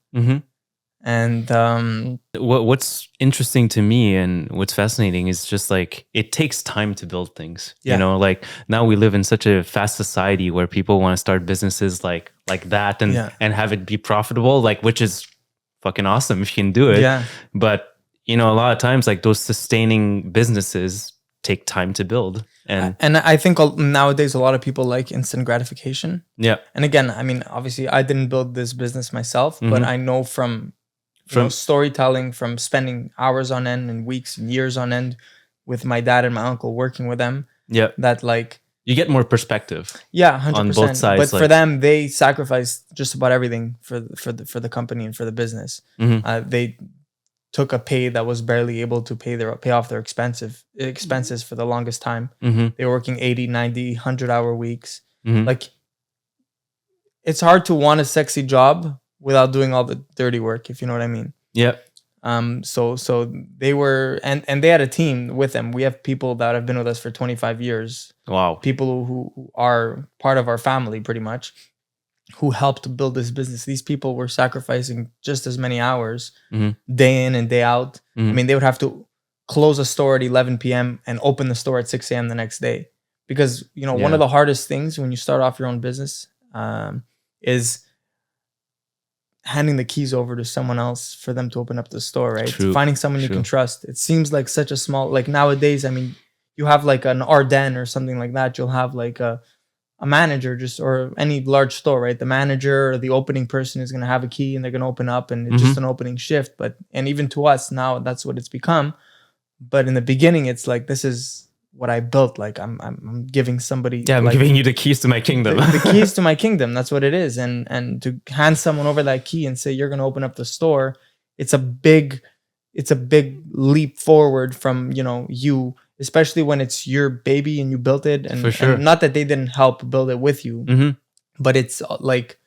S2: And
S1: what's interesting to me and what's fascinating is just like, it takes time to build things. You know, like now we live in such a fast society where people want to start businesses like that and have it be profitable, like, which is fucking awesome if you can do it. Yeah. But you know, a lot of times like those sustaining businesses take time to build. And
S2: I think nowadays a lot of people like instant gratification.
S1: Yeah.
S2: And again, I mean, obviously I didn't build this business myself, but I know from storytelling, from spending hours on end and weeks and years on end with my dad and my uncle, working with them.
S1: Yeah.
S2: That like
S1: you get more perspective.
S2: Yeah, 100%.
S1: On both sides.
S2: But for them, they sacrificed just about everything for the company and for the business. They took a pay that was barely able to pay off their expenses for the longest time. They were working 80, 90, 100-hour weeks. Like, it's hard to want a sexy job without doing all the dirty work, if you know what I mean.
S1: Yeah.
S2: So they were, and they had a team with them. We have people that have been with us for 25 years.
S1: Wow.
S2: People who are part of our family, pretty much, who helped build this business. These people were sacrificing just as many hours, day in and day out. I mean, they would have to close a store at 11 p.m. and open the store at 6 a.m. the next day. Because, you know, one of the hardest things when you start off your own business is handing the keys over to someone else for them to open up the store, right?
S1: True.
S2: Finding someone you can trust. It seems like such a small, like nowadays, I mean, you have like an Ardennes or something like that. You'll have like a manager or any large store, right? The manager or the opening person is going to have a key and they're going to open up and it's just an opening shift. And even to us now, that's what it's become. But in the beginning, it's like, this is what I built. Like I'm giving somebody.
S1: Yeah, I'm
S2: like,
S1: giving you the keys to my kingdom.
S2: the keys to my kingdom. That's what it is. And to hand someone over that key and say, you're going to open up the store. It's a big leap forward from, you know, you, especially when it's your baby and you built it. And,
S1: For sure.
S2: And not that they didn't help build it with you, but it's like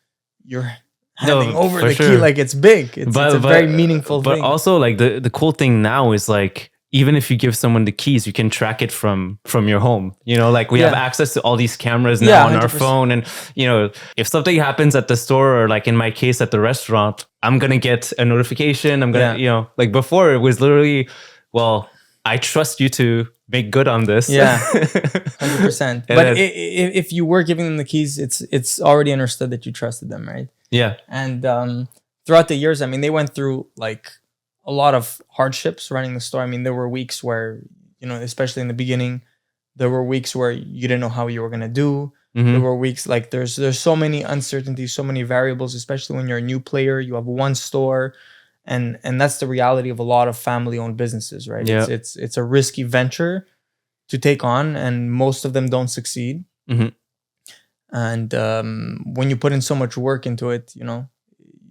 S2: you're handing over the key like it's big. It's a very meaningful thing.
S1: But also like the cool thing now is like, even if you give someone the keys, you can track it from your home. You know, like we have access to all these cameras now on 100%. Our phone. And, you know, if something happens at the store or like in my case at the restaurant, I'm going to get a notification. I'm going to, you know, like before it was literally, well, I trust you to make good on this.
S2: Yeah, 100%. But if you were giving them the keys, it's already understood that you trusted them, right?
S1: Yeah.
S2: And throughout the years, I mean, they went through like a lot of hardships running the store. I mean, there were weeks where, you know, especially in the beginning, there were weeks where you didn't know how you were going to do. There were weeks like there's so many uncertainties, so many variables, especially when you're a new player, you have one store. And that's the reality of a lot of family-owned businesses, right?
S1: Yeah.
S2: It's a risky venture to take on, and most of them don't succeed. And when you put in so much work into it, you know,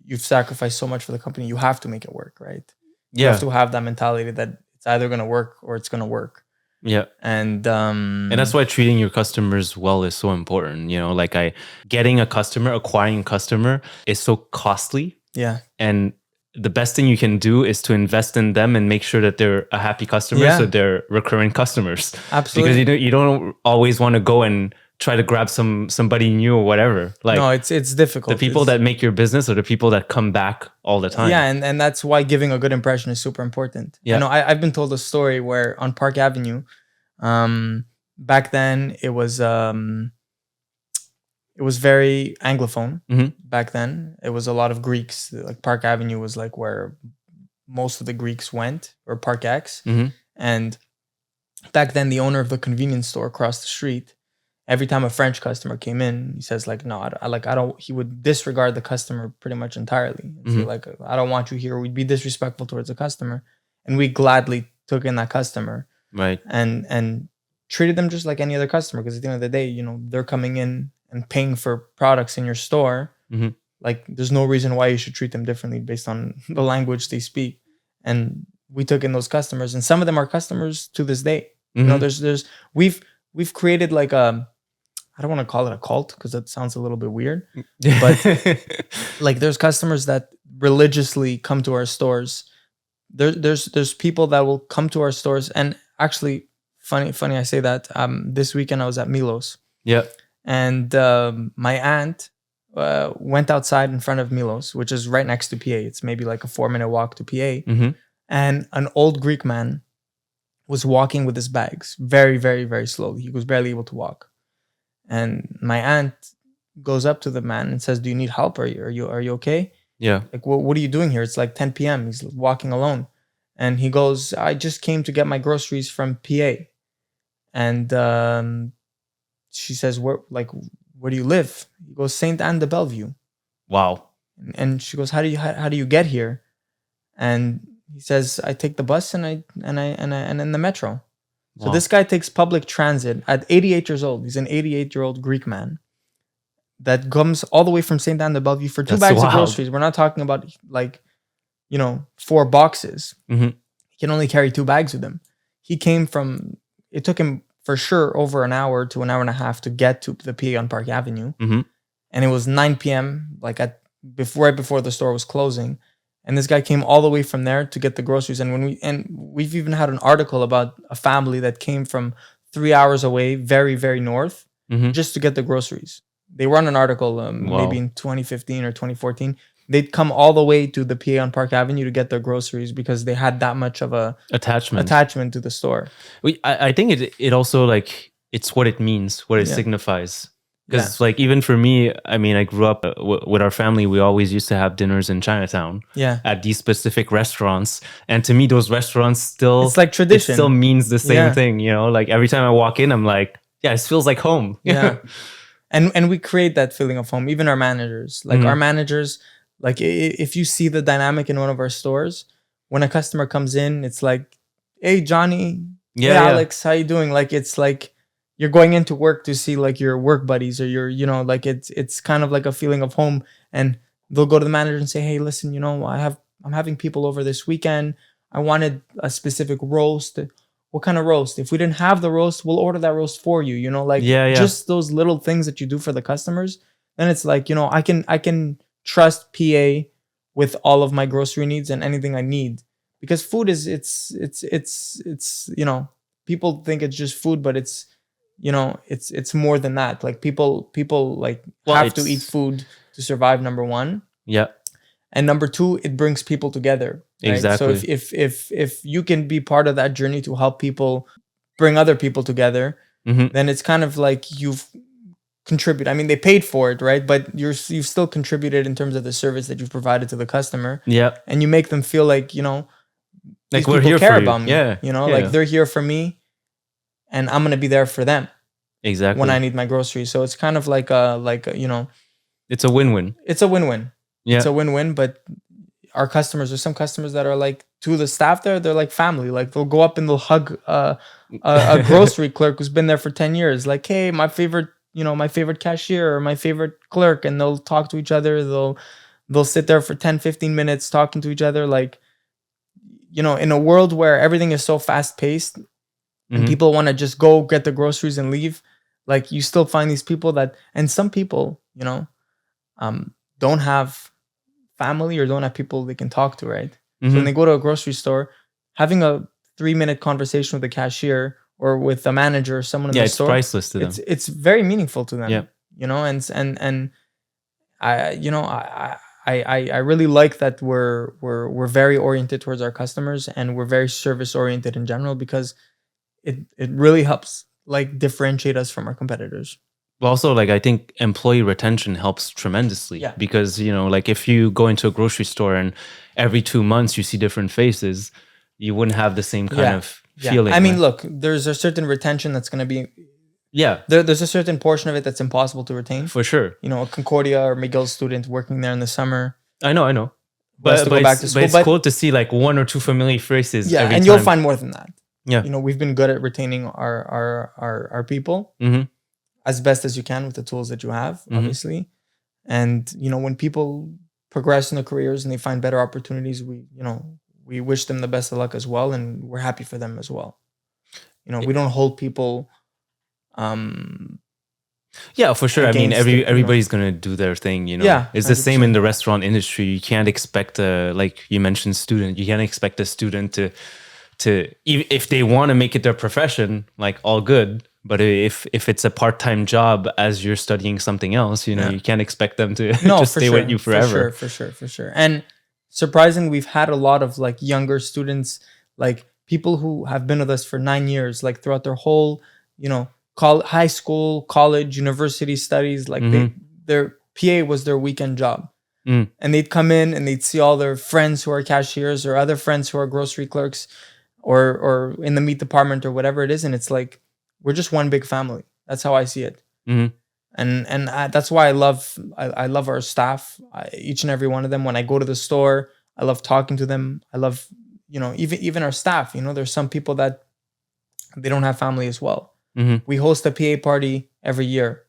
S2: you've sacrificed so much for the company. You have to make it work, right? You have to have that mentality that it's either going to work or it's going to work.
S1: Yeah. And that's why treating your customers well is so important. You know, like acquiring a customer is so costly.
S2: Yeah.
S1: And the best thing you can do is to invest in them and make sure that they're a happy customer, so they're recurring customers.
S2: Absolutely.
S1: Because you don't always want to go and try to grab somebody new or whatever. Like,
S2: no, it's difficult.
S1: The people that make your business are the people that come back all the time.
S2: Yeah, and that's why giving a good impression is super important.
S1: Yeah.
S2: You know, I've been told a story where on Park Avenue, back then it was very Anglophone. Back then, it was a lot of Greeks. Like Park Avenue was like where most of the Greeks went, or Park X. And back then, the owner of the convenience store across the street, every time a French customer came in, he says like, no, I don't. He would disregard the customer pretty much entirely. So like, I don't want you here. We'd be disrespectful towards the customer, and we gladly took in that customer,
S1: right?
S2: And treated them just like any other customer, because at the end of the day, you know, they're coming in and paying for products in your store. Like, there's no reason why you should treat them differently based on the language they speak. And we took in those customers, and some of them are customers to this day. You know, we've created like I don't want to call it a cult because that sounds a little bit weird, but like there's customers that religiously come to our stores. There's people that will come to our stores, and actually, funny I say that. This weekend I was at Milos.
S1: Yeah.
S2: And my aunt went outside in front of Milos, which is right next to PA. It's maybe like a 4-minute walk to PA. And an old Greek man was walking with his bags very, very, very slowly. He was barely able to walk. And my aunt goes up to the man and says, "Do you need help? Are you okay?"
S1: Yeah.
S2: Like, what are you doing here? It's like 10 p.m. He's walking alone. And he goes, I just came to get my groceries from PA. And she says, where do you live? He goes, Saint Anne de Bellevue.
S1: Wow.
S2: And she goes, how do you get here? And he says, I take the bus and in the metro. So
S1: Wow.
S2: this guy takes public transit at 88 years old. He's an 88-year-old Greek man that comes all the way from Saint Anne de Bellevue for 2 bags of groceries. We're not talking about 4 boxes.
S1: Mm-hmm.
S2: He can only carry 2 bags with him. It took him for sure over an hour to an hour and a half to get to the PA on Park Avenue.
S1: Mm-hmm.
S2: And it was 9 p.m. right before the store was closing. And this guy came all the way from there to get the groceries. And we've even had an article about a family that came from 3 hours away, very, very north, just to get the groceries. They run an article maybe in 2015 or 2014. They'd come all the way to the PA on Park Avenue to get their groceries because they had that much of a attachment to the store.
S1: I think it also it's what it means, what it signifies. Because even for me, I mean, I grew up with our family. We always used to have dinners in Chinatown at these specific restaurants. And to me, those restaurants still...
S2: It's like tradition.
S1: It still means the same thing, every time I walk in, I'm like, it feels like home.
S2: Yeah. And we create that feeling of home. Even our managers. Our managers, if you see the dynamic in one of our stores, when a customer comes in, it's like, hey, Johnny. Hey, Alex, how you doing? It's like... You're going into work to see your work buddies or your, it's kind of like a feeling of home. And they'll go to the manager and say, hey, listen, I'm having people over this weekend. I wanted a specific roast. What kind of roast? If we didn't have the roast, we'll order that roast for you. Just those little things that you do for the customers. Then it's like, I can trust PA with all of my grocery needs and anything I need, because food is, it's people think it's just food, but it's more than that. People have to eat food to survive, number one.
S1: Yeah.
S2: And number two, it brings people together. Right?
S1: Exactly.
S2: So if you can be part of that journey to help people bring other people together, then it's kind of like you've contributed. I mean, they paid for it, right? But you've still contributed in terms of the service that you've provided to the customer.
S1: Yeah.
S2: And you make them feel like, these
S1: we're
S2: people
S1: here
S2: care
S1: for you.
S2: about me.
S1: Yeah.
S2: They're here for me. And I'm gonna be there for them.
S1: Exactly.
S2: When I need my groceries. So it's kind of like a
S1: it's a win-win.
S2: It's a win-win.
S1: Yeah.
S2: It's a win-win. But our customers, there's some customers that are to the staff there, they're like family. They'll go up and they'll hug a grocery clerk who's been there for 10 years. Hey, my favorite cashier or my favorite clerk, and they'll talk to each other. They'll sit there for 10, 15 minutes talking to each other. In a world where everything is so fast-paced, and people want to just go get the groceries and leave, you still find these people and some people, don't have family or don't have people they can talk to, right? So when they go to a grocery store, having a 3-minute conversation with the cashier or with the manager or someone in the store,
S1: it's priceless to them.
S2: It's very meaningful to them.
S1: Yeah.
S2: And I really like that we're very oriented towards our customers, and we're very service oriented in general, because it really helps differentiate us from our competitors.
S1: But also, I think employee retention helps tremendously.
S2: Yeah.
S1: Because, if you go into a grocery store and every 2 months you see different faces, you wouldn't have the same kind of feeling.
S2: I mean, look, there's a certain retention that's going to be...
S1: Yeah.
S2: There's a certain portion of it that's impossible to retain.
S1: For sure.
S2: A Concordia or McGill student working there in the summer.
S1: I know. But it's cool to see 1 or 2 familiar faces every time.
S2: You'll find more than that.
S1: Yeah.
S2: We've been good at retaining our people as best as you can with the tools that you have, obviously. And, when people progress in their careers and they find better opportunities, we wish them the best of luck as well. And we're happy for them as well. We don't hold people.
S1: Yeah, for sure. I mean, everybody's going to do their thing,
S2: Yeah.
S1: It's the same in the restaurant industry. You can't expect like you mentioned, student. You can't expect a student to if they want to make it their profession, all good. But if it's a part-time job as you're studying something else, you can't expect them to just stay with you forever.
S2: For sure. And surprisingly, we've had a lot of younger students, people who have been with us for 9 years, throughout their whole, high school, college, university studies. Their PA was their weekend job. And they'd come in and they'd see all their friends who are cashiers or other friends who are grocery clerks or in the meat department or whatever it is. And it's like, we're just one big family. That's how I see it. That's why I love our staff, each and every one of them. When I go to the store, I love talking to them. I love, even our staff, there's some people that they don't have family as well. We host a PA party every year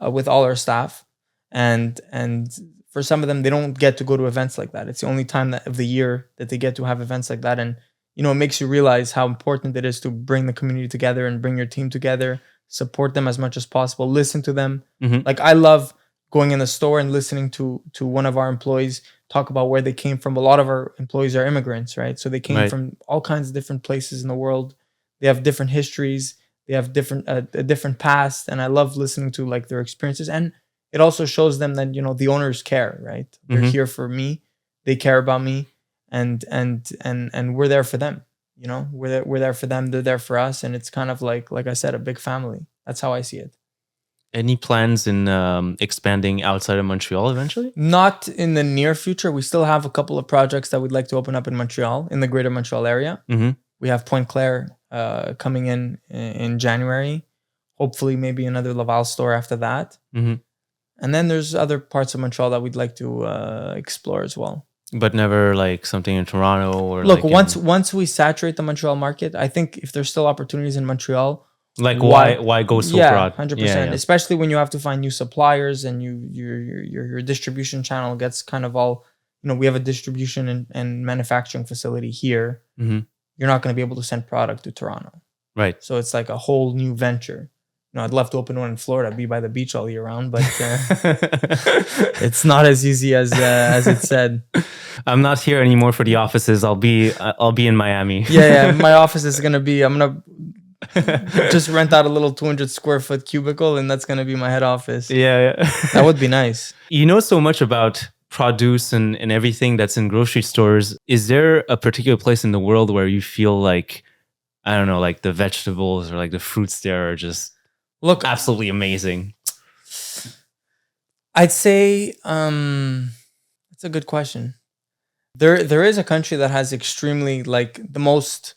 S2: with all our staff. And for some of them, they don't get to go to events like that. It's the only time of the year that they get to have events like that. And, it makes you realize how important it is to bring the community together and bring your team together, support them as much as possible, listen to them. Like, I love going in the store and listening to one of our employees talk about where they came from. A lot of our employees are immigrants, right? So they came from all kinds of different places in the world. They have different histories. They have a different past. And I love listening to like their experiences. And it also shows them that, the owners care, right? They're here for me. They care about me. And we're there for them. We're there for them. They're there for us. And it's kind of like I said, a big family. That's how I see it.
S1: Any plans in expanding outside of Montreal eventually?
S2: Not in the near future. We still have a couple of projects that we'd like to open up in Montreal, in the greater Montreal area. We have Pointe Claire coming in January. Hopefully, maybe another Laval store after that. And then there's other parts of Montreal that we'd like to explore as well.
S1: But never like something in Toronto or
S2: look. Like once we saturate the Montreal market, I think if there's still opportunities in Montreal,
S1: like why go so broad?
S2: 100%. Especially when you have to find new suppliers and your distribution channel gets kind of all. We have a distribution and manufacturing facility here. You're not going to be able to send product to Toronto,
S1: right?
S2: So it's like a whole new venture. I'd love to open one in Florida, be by the beach all year round, but it's not as easy as it said.
S1: I'm not here anymore for the offices. I'll be in Miami.
S2: Yeah. My office is gonna be. I'm gonna just rent out a little 200 square foot cubicle, and that's gonna be my head office.
S1: Yeah.
S2: That would be nice.
S1: You know so much about produce and everything that's in grocery stores. Is there a particular place in the world where you feel like, I don't know, like the vegetables or like the fruits there are just absolutely amazing?
S2: I'd say that's a good question. There is a country that has extremely like the most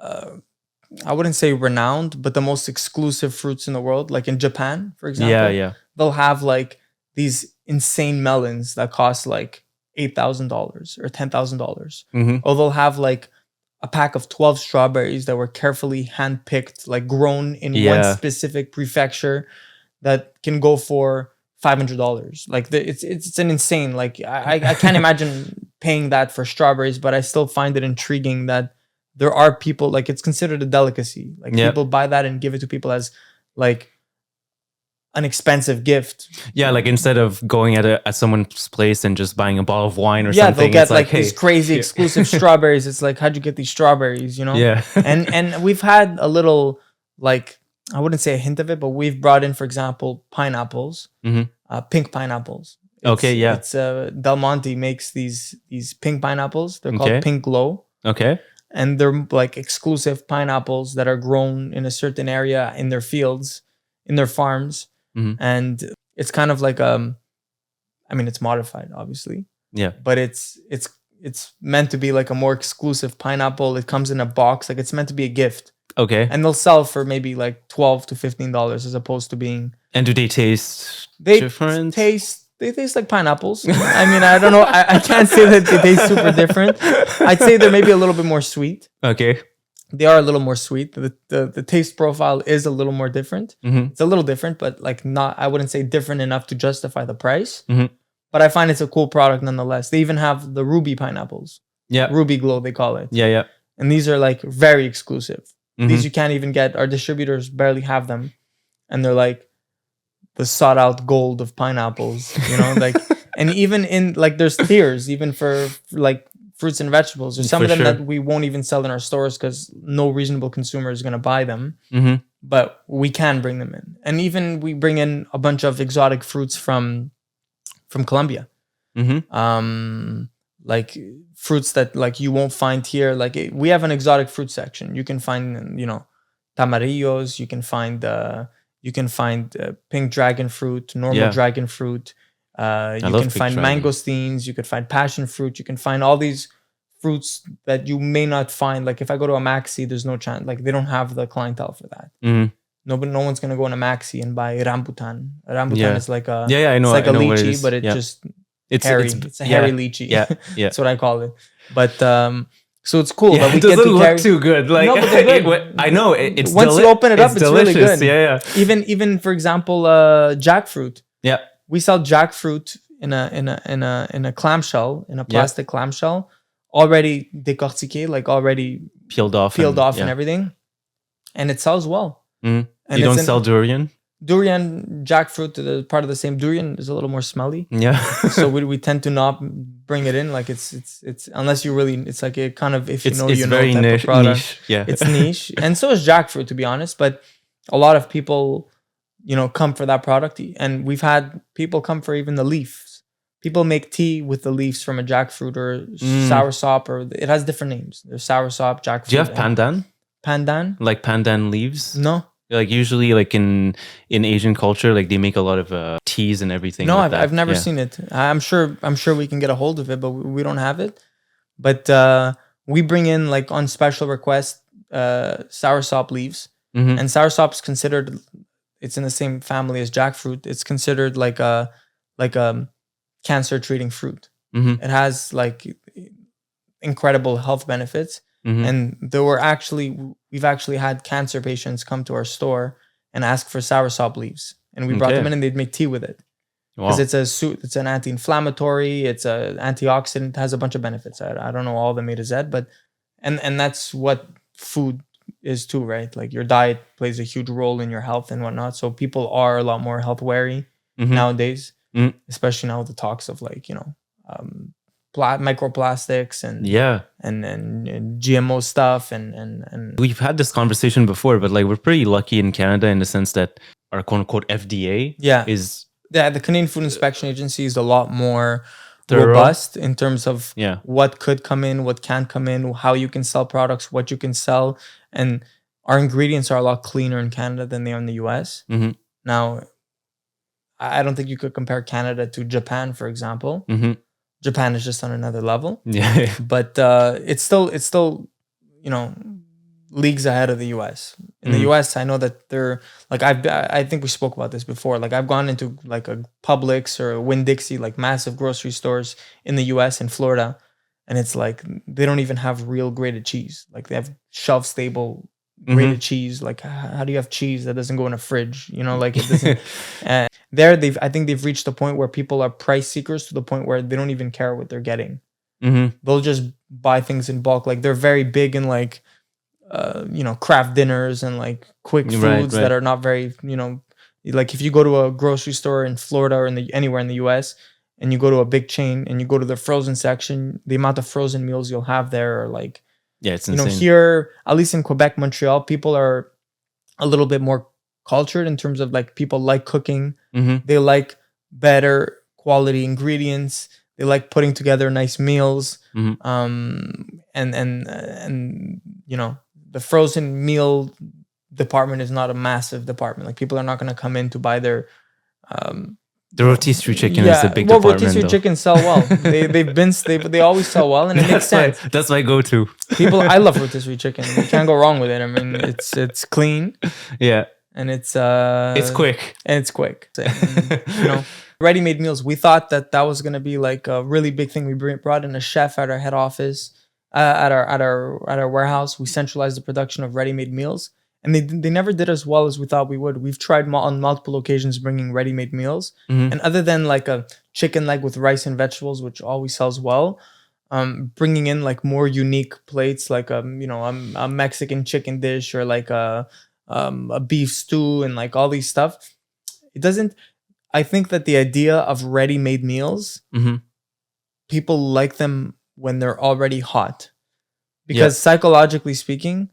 S2: I wouldn't say renowned, but the most exclusive fruits in the world. Like in Japan, for example.
S1: Yeah.
S2: They'll have like these insane melons that cost like $8,000 or $10,000. Or they'll have like a pack of 12 strawberries that were carefully handpicked, like grown in one specific prefecture that can go for $500. Like it's an insane, like I can't imagine paying that for strawberries, but I still find it intriguing that there are people, like it's considered a delicacy. Like people buy that and give it to people as like an expensive gift.
S1: Yeah, like instead of going at someone's place and just buying a bottle of wine or something.
S2: They'll get like these crazy exclusive strawberries. It's like, how'd you get these strawberries,
S1: Yeah.
S2: and we've had a little, like, I wouldn't say a hint of it, but we've brought in, for example, pineapples, pink pineapples. It's Del Monte makes these pink pineapples. They're called Pink Glow.
S1: Okay.
S2: And they're like exclusive pineapples that are grown in a certain area in their fields, in their farms. And it's kind of like it's modified, obviously.
S1: Yeah.
S2: But it's meant to be like a more exclusive pineapple. It comes in a box, like it's meant to be a gift.
S1: Okay.
S2: And they'll sell for maybe like $12 to $15 as opposed to being.
S1: And do they taste different?
S2: They taste like pineapples. I don't know. I can't say that they taste super different. I'd say they're maybe a little bit more sweet.
S1: Okay.
S2: They are a little more sweet. The taste profile is a little more different. It's a little different, but like not, I wouldn't say different enough to justify the price. But I find it's a cool product nonetheless. They even have the ruby pineapples.
S1: Yeah.
S2: Ruby Glow, they call it.
S1: Yeah.
S2: And these are like very exclusive. These you can't even get. Our distributors barely have them. And they're like the sought out gold of pineapples, like, and even in like, there's tiers even for like fruits and vegetables. There's some of them that we won't even sell in our stores because no reasonable consumer is going to buy them. But we can bring them in. And even we bring in a bunch of exotic fruits from Colombia. Like fruits that like you won't find here. Like we have an exotic fruit section. You can find, tamarillos. You can find pink dragon fruit, normal dragon fruit, You can find mangosteens, you could find passion fruit, you can find all these fruits that you may not find. Like if I go to a Maxi, there's no chance. Like they don't have the clientele for that. No one's gonna go in a Maxi and buy rambutan. Rambutan is like a
S1: I know,
S2: it's like a lychee, but it's hairy. It's a hairy lychee.
S1: Yeah,
S2: that's what I call it. But so it's cool.
S1: Yeah,
S2: but we
S1: it doesn't look too good. Like no, but they're good. I know it's
S2: once you open it up, it's really good.
S1: Yeah.
S2: Even for example, jackfruit.
S1: Yeah,
S2: we sell jackfruit in a clamshell, in a plastic clamshell, already décortiqué, like already
S1: peeled off
S2: and everything, and it sells well.
S1: And you don't sell durian?
S2: Durian, jackfruit, the part of the same. Durian is a little more smelly.
S1: Yeah.
S2: So we tend to not bring it in. Like it's unless you really, it's like a kind of, if you know
S1: very
S2: type
S1: niche,
S2: of product.
S1: niche. Yeah.
S2: It's niche. And so is jackfruit, to be honest. But a lot of people, come for that product. And we've had people come for even the leaves. People make tea with the leaves from a jackfruit or soursop, or it has different names. There's soursop, jackfruit.
S1: Do you have pandan?
S2: Pandan?
S1: Like pandan leaves?
S2: No.
S1: Like usually, like in Asian culture, like they make a lot of teas and everything.
S2: No, I've never seen it. I'm sure we can get a hold of it, but we don't have it. But we bring in, like, on special request, soursop leaves, and soursop is considered. It's in the same family as jackfruit. It's considered like a cancer treating fruit. It has like incredible health benefits. And we've actually had cancer patients come to our store and ask for soursop leaves, and we brought them in, and they'd make tea with it because it's an anti-inflammatory, it's an antioxidant, it has a bunch of benefits. I don't know all the A to Z, but and that's what food is too, right? Like your diet plays a huge role in your health and whatnot. So people are a lot more health wary nowadays, especially now with the talks of like microplastics and GMO stuff and
S1: we've had this conversation before, but like we're pretty lucky in Canada in the sense that our quote unquote FDA is
S2: the Canadian Food Inspection Agency is a lot more robust in terms of what could come in, what can't come in, how you can sell products, what you can sell, and our ingredients are a lot cleaner in Canada than they are in the US. Now, I don't think you could compare Canada to Japan, for example. Japan is just on another level.
S1: Yeah.
S2: But it's still leagues ahead of the US. In the US, I know that they're like I think we spoke about this before. Like I've gone into like a Publix or a Winn-Dixie, like massive grocery stores in the US in Florida, and it's like they don't even have real grated cheese. Like they have shelf stable grated cheese. Like how do you have cheese that doesn't go in a fridge? Like it doesn't. I think they've reached a point where people are price seekers to the point where they don't even care what they're getting. They'll just buy things in bulk. Like they're very big in like, craft dinners and like quick foods that are not very, like if you go to a grocery store in Florida or anywhere in the US and you go to a big chain and you go to the frozen section, the amount of frozen meals you'll have there are like,
S1: it's insane.
S2: Here, at least in Quebec, Montreal, people are a little bit more cultured in terms of like people like cooking. They like better quality ingredients. They like putting together nice meals. And the frozen meal department is not a massive department. Like people are not going to come in to buy their
S1: the rotisserie chicken is the big department.
S2: Rotisserie chicken sell well. They always sell well, and it makes sense.
S1: That's my go-to.
S2: I love rotisserie chicken. You can't go wrong with it. I mean, it's clean.
S1: Yeah.
S2: And it's
S1: quick.
S2: And it's quick. Ready-made meals. We thought that was going to be like a really big thing. We brought in a chef at our head office, at our warehouse. We centralized the production of ready-made meals, and they never did as well as we thought we would. We've tried on multiple occasions bringing ready-made meals, and other than like a chicken leg with rice and vegetables, which always sells well, bringing in like more unique plates, like a Mexican chicken dish or like a beef stew and like all these stuff. It doesn't. I think that the idea of ready-made meals, people like them when they're already hot, because psychologically speaking,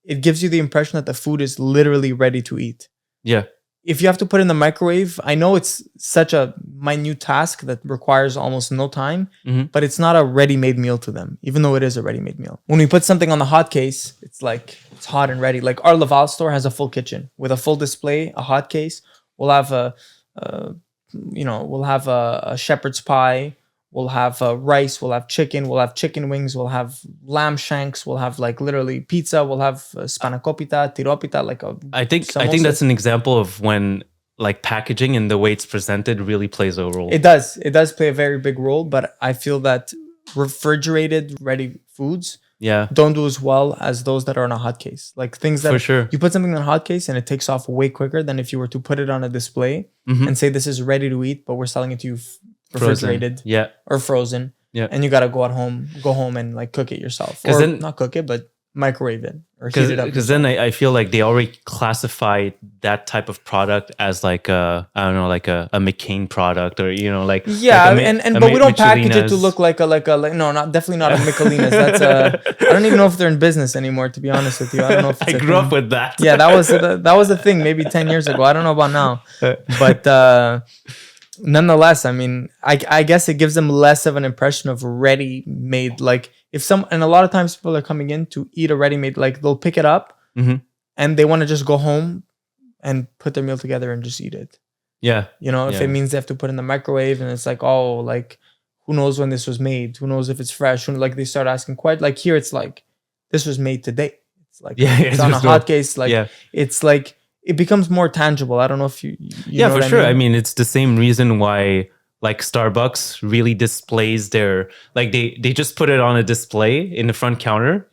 S2: it gives you the impression that the food is literally ready to eat.
S1: Yeah.
S2: If you have to put it in the microwave, I know it's such a minute task that requires almost no time, but it's not a ready-made meal to them, even though it is a ready-made meal. When we put something on the hot case, it's like it's hot and ready. Like our Laval store has a full kitchen with a full display, a hot case. We'll have we'll have a shepherd's pie, we'll have rice, we'll have chicken wings, we'll have lamb shanks, we'll have like literally pizza, we'll have spanakopita, tiropita, like a
S1: I think
S2: samosa.
S1: that's an example of when like packaging and the way it's presented really plays a role.
S2: It does play a very big role, but I feel that refrigerated ready foods don't do as well as those that are in a hot case. Like things that
S1: for sure.
S2: You put something in a hot case and it takes off way quicker than if you were to put it on a display and say this is ready to eat, but we're selling it to you refrigerated or frozen. Yeah. And you got to go home and like cook it yourself. Or then, not cook it, but microwave it or heat it up.
S1: Because then I feel like they already classify that type of product as like a McCain product, or like
S2: but we don't package it to look like definitely not a Michelinas. That's I don't even know if they're in business anymore, to be honest with you. I don't know if it's
S1: I grew up with that.
S2: Yeah, that was a thing maybe 10 years ago. I don't know about now, but nonetheless, I mean, I guess it gives them less of an impression of ready-made. Like and a lot of times people are coming in to eat a ready-made, like they'll pick it up and they want to just go home and put their meal together and just eat it. Yeah. If it means they have to put it in the microwave and it's like, oh, like who knows when this was made? Who knows if it's fresh? Like they start asking quite, like here it's like, this was made today. It's like, it's on a hot case. Like it's like, it becomes more tangible. I don't know if you know
S1: for
S2: what
S1: sure.
S2: I mean?
S1: It's the same reason why like Starbucks really displays their, like they just put it on a display in the front counter,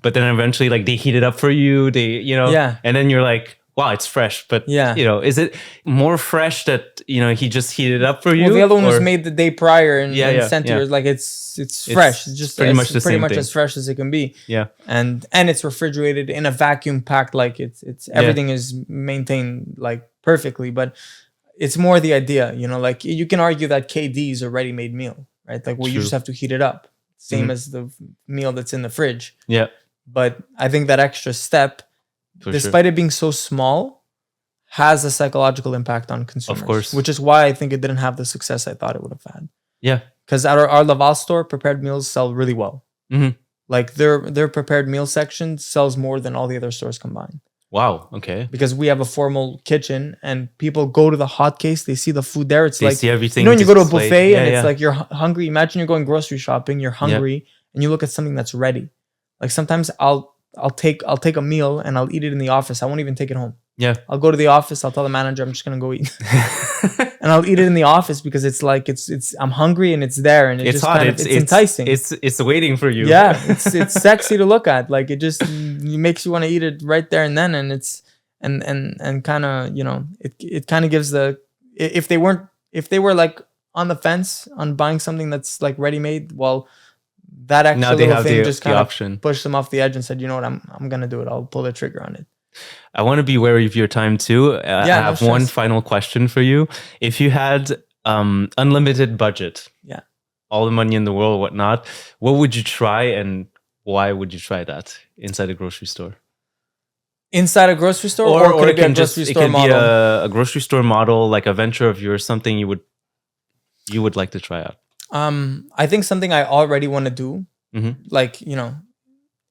S1: but then eventually like they heat it up for you. And then you're like, wow, it's fresh. But is it more fresh that he just heated it up for you?
S2: Well, the other one was made the day prior and sent to you. Like it's fresh. It's just pretty much as fresh as it can be. Yeah. And it's refrigerated in a vacuum packed, like it's everything is maintained like perfectly. But it's more the idea, like you can argue that KD is a ready-made meal, right? Like you just have to heat it up. Same as the meal that's in the fridge. Yeah. But I think that extra step, despite it being so small, has a psychological impact on consumers. Of course. Which is why I think it didn't have the success I thought it would have had. Yeah. Because at our Laval store, prepared meals sell really well. Like their prepared meal section sells more than all the other stores combined. Wow. Okay. Because we have a formal kitchen and people go to the hot case. They see the food there. It's they see everything. When you go to a buffet and it's like you're hungry. Imagine you're going grocery shopping. You're hungry and you look at something that's ready. Like sometimes I'll take a meal and I'll eat it in the office. I won't even take it home. Yeah. I'll go to the office. I'll tell the manager I'm just gonna go eat, and I'll eat it in the office because it's like it's I'm hungry and it's there and it's just hot. It's enticing. It's waiting for you. Yeah. It's sexy to look at. Like it makes you want to eat it right there and then. And it's and kind of it kind of gives if they were like on the fence on buying something that's like ready made, well, that extra little thing just kind of pushed them off the edge and said, you know what, I'm gonna do it. I'll pull the trigger on it. I want to be wary of your time too. I have one final question for you. If you had unlimited budget, all the money in the world, whatnot, what would you try and why would you try that inside a grocery store? Inside a grocery store, or could it be a grocery store model? It could be a grocery store model, like a venture of yours, something you would like to try out. I think something I already want to do, like,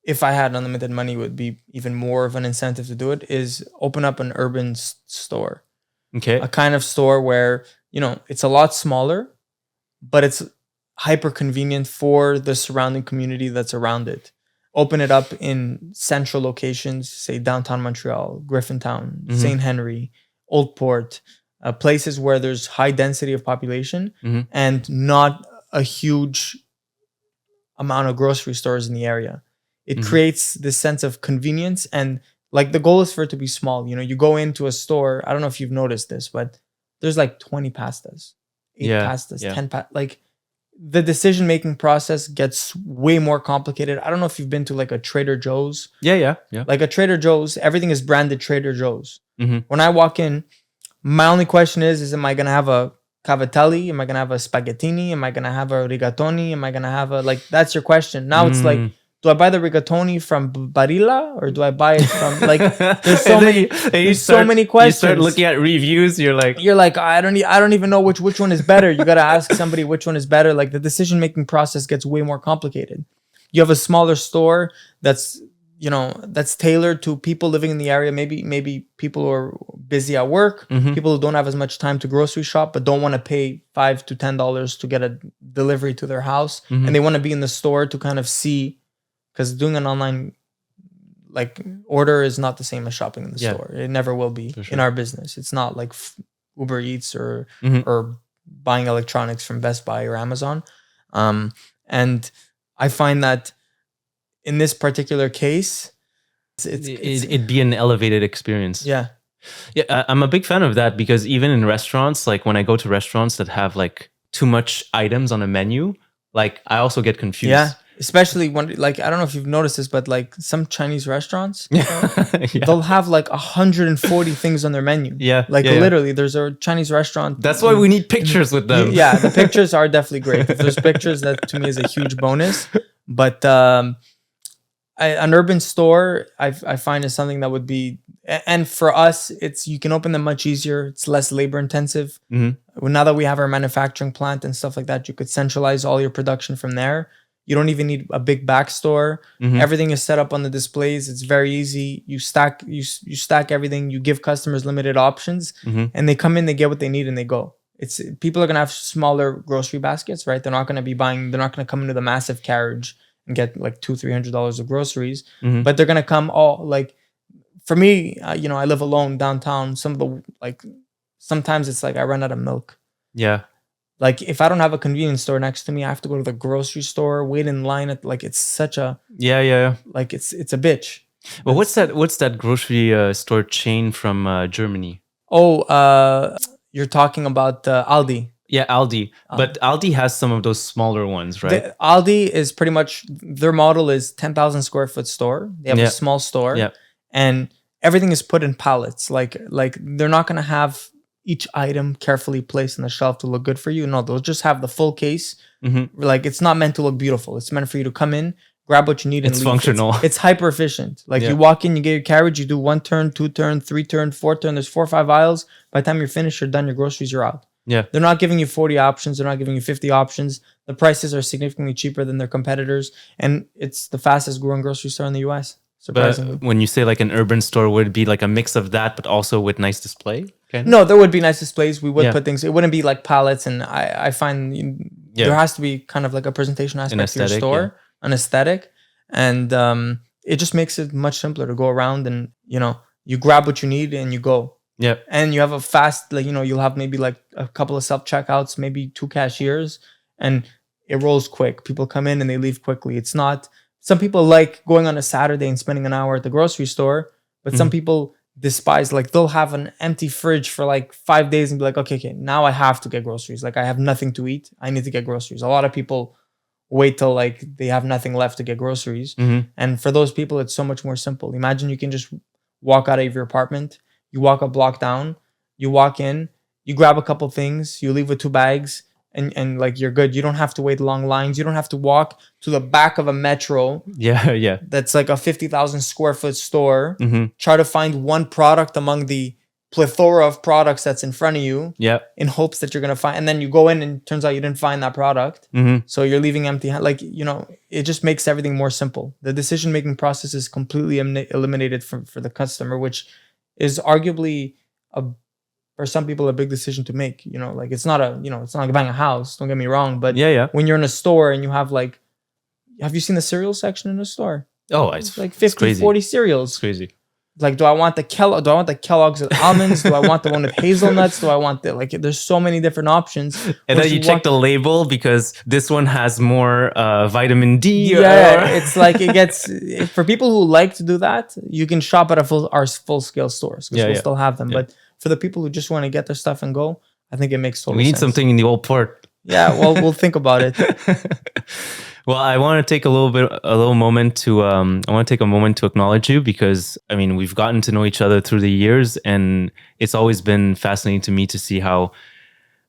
S2: if I had unlimited money, would be even more of an incentive to do it, is open up an urban store. Okay. A kind of store where, it's a lot smaller, but it's hyper convenient for the surrounding community that's around it. Open it up in central locations, say downtown Montreal, Griffintown, St. Henry, Old Port, places where there's high density of population and not a huge amount of grocery stores in the area. It creates this sense of convenience, and like the goal is for it to be small. You go into a store, I don't know if you've noticed this, but there's like 20 pastas, 8 pastas, 10 pastas. Like the decision-making process gets way more complicated. I don't know if you've been to like a Trader Joe's. Yeah. Like a Trader Joe's, everything is branded Trader Joe's. When I walk in, my only question is am I going to have a cavatelli? Am I going to have a spaghettini? Am I going to have a rigatoni? Am I going to have that's your question. Now it's like, do I buy the rigatoni from Barilla or do I buy it from there's so many questions. You start looking at reviews. You're like, I don't even know which one is better. You got to ask somebody which one is better. Like the decision-making process gets way more complicated. You have a smaller store that's, that's tailored to people living in the area. Maybe people who are busy at work, people who don't have as much time to grocery shop, but don't want to pay $5 to $10 to get a delivery to their house, and they want to be in the store to kind of see, because doing an online like order is not the same as shopping in the store. It never will be in our business. It's not like Uber Eats or buying electronics from Best Buy or Amazon. And I find that in this particular case,
S1: it'd be an elevated experience.
S2: Yeah.
S1: I'm a big fan of that, because even in restaurants, like when I go to restaurants that have like too much items on a menu, like I also get confused.
S2: Yeah. Especially when, like, I don't know if you've noticed this, but like some Chinese restaurants, they'll have like 140 things on their menu. Literally, there's a Chinese restaurant.
S1: That's why we need pictures with them.
S2: Yeah, the pictures are definitely great. If there's pictures, that to me is a huge bonus. But an urban store, I find is something that would be, and for us, you can open them much easier. It's less labor intensive. Now that we have our manufacturing plant and stuff like that, you could centralize all your production from there. You don't even need a big back store. Everything is set up on the displays. It's very easy. You stack everything. You give customers limited options, and they come in, they get what they need, and they go. People are gonna have smaller grocery baskets, right? They're not gonna be buying. They're not gonna come into the massive carriage and get like $200-300 of groceries, but they're gonna come all like. For me, I live alone downtown. Sometimes it's like I run out of milk.
S1: Yeah.
S2: Like if I don't have a convenience store next to me, I have to go to the grocery store, wait in line at it's such a like it's a bitch.
S1: Well, what's that grocery store chain from Germany?
S2: Oh, you're talking about Aldi.
S1: Yeah, Aldi. But Aldi has some of those smaller ones, right?
S2: Aldi is pretty much, their model is 10,000 square foot store. They have a small store, and everything is put in pallets. Like they're not gonna have each item carefully placed on the shelf to look good for you. No, they'll just have the full case. Like it's not meant to look beautiful. It's meant for you to come in, grab what you need, and
S1: it's
S2: leave.
S1: Functional.
S2: It's hyper efficient. Like you walk in, you get your carriage, you do 1 turn, 2 turn, 3 turn, 4 turn. There's 4 or 5 aisles. By the time you're finished, you're done. Your groceries, you're out.
S1: Yeah.
S2: They're not giving you 40 options. They're not giving you 50 options. The prices are significantly cheaper than their competitors. And it's the fastest growing grocery store in the US. Surprisingly.
S1: But when you say like an urban store, would it be like a mix of that, but also with nice display?
S2: No, there would be nice displays. We would put things. It wouldn't be like pallets. And I find there has to be kind of like a presentation aspect to your store, an aesthetic. And it just makes it much simpler to go around and, you grab what you need and you go.
S1: Yeah.
S2: And you have a fast, you'll have maybe like a couple of self-checkouts, maybe 2 cashiers, and it rolls quick. People come in and they leave quickly. It's not, some people like going on a Saturday and spending an hour at the grocery store, but some people despise, like they'll have an empty fridge for like 5 days and be like, okay, now I have to get groceries. Like I have nothing to eat. I need to get groceries. A lot of people wait till like they have nothing left to get groceries. And for those people, it's so much more simple. Imagine you can just walk out of your apartment. You walk a block down, you walk in, you grab a couple things, you leave with 2 bags, and like you're good. You don't have to wait long lines. You don't have to walk to the back of a metro.
S1: Yeah.
S2: That's like a 50,000 square foot store. Try to find one product among the plethora of products that's in front of you. In hopes that you're gonna find, and then you go in and it turns out you didn't find that product. So you're leaving empty. Like it just makes everything more simple. The decision making process is completely eliminated for the customer, which is arguably for some people a big decision to make. Like it's not like buying a house, don't get me wrong, but when you're in a store and you have like, have you seen the cereal section in a store?
S1: Oh,
S2: it's like 50, 40 cereals.
S1: It's crazy.
S2: Like, do I want the Kellogg's with almonds? Do I want the one with hazelnuts? Do I want there's so many different options.
S1: And then you check the label because this one has more vitamin D.
S2: Yeah, it's like it gets, for people who like to do that, you can shop at our full scale stores because we'll still have them. But for the people who just want to get their stuff and go, I think it makes total sense.
S1: We need something in the old port.
S2: Yeah, well, we'll think about it.
S1: Well, I want to take a moment to acknowledge you because, I mean, we've gotten to know each other through the years, and it's always been fascinating to me to see how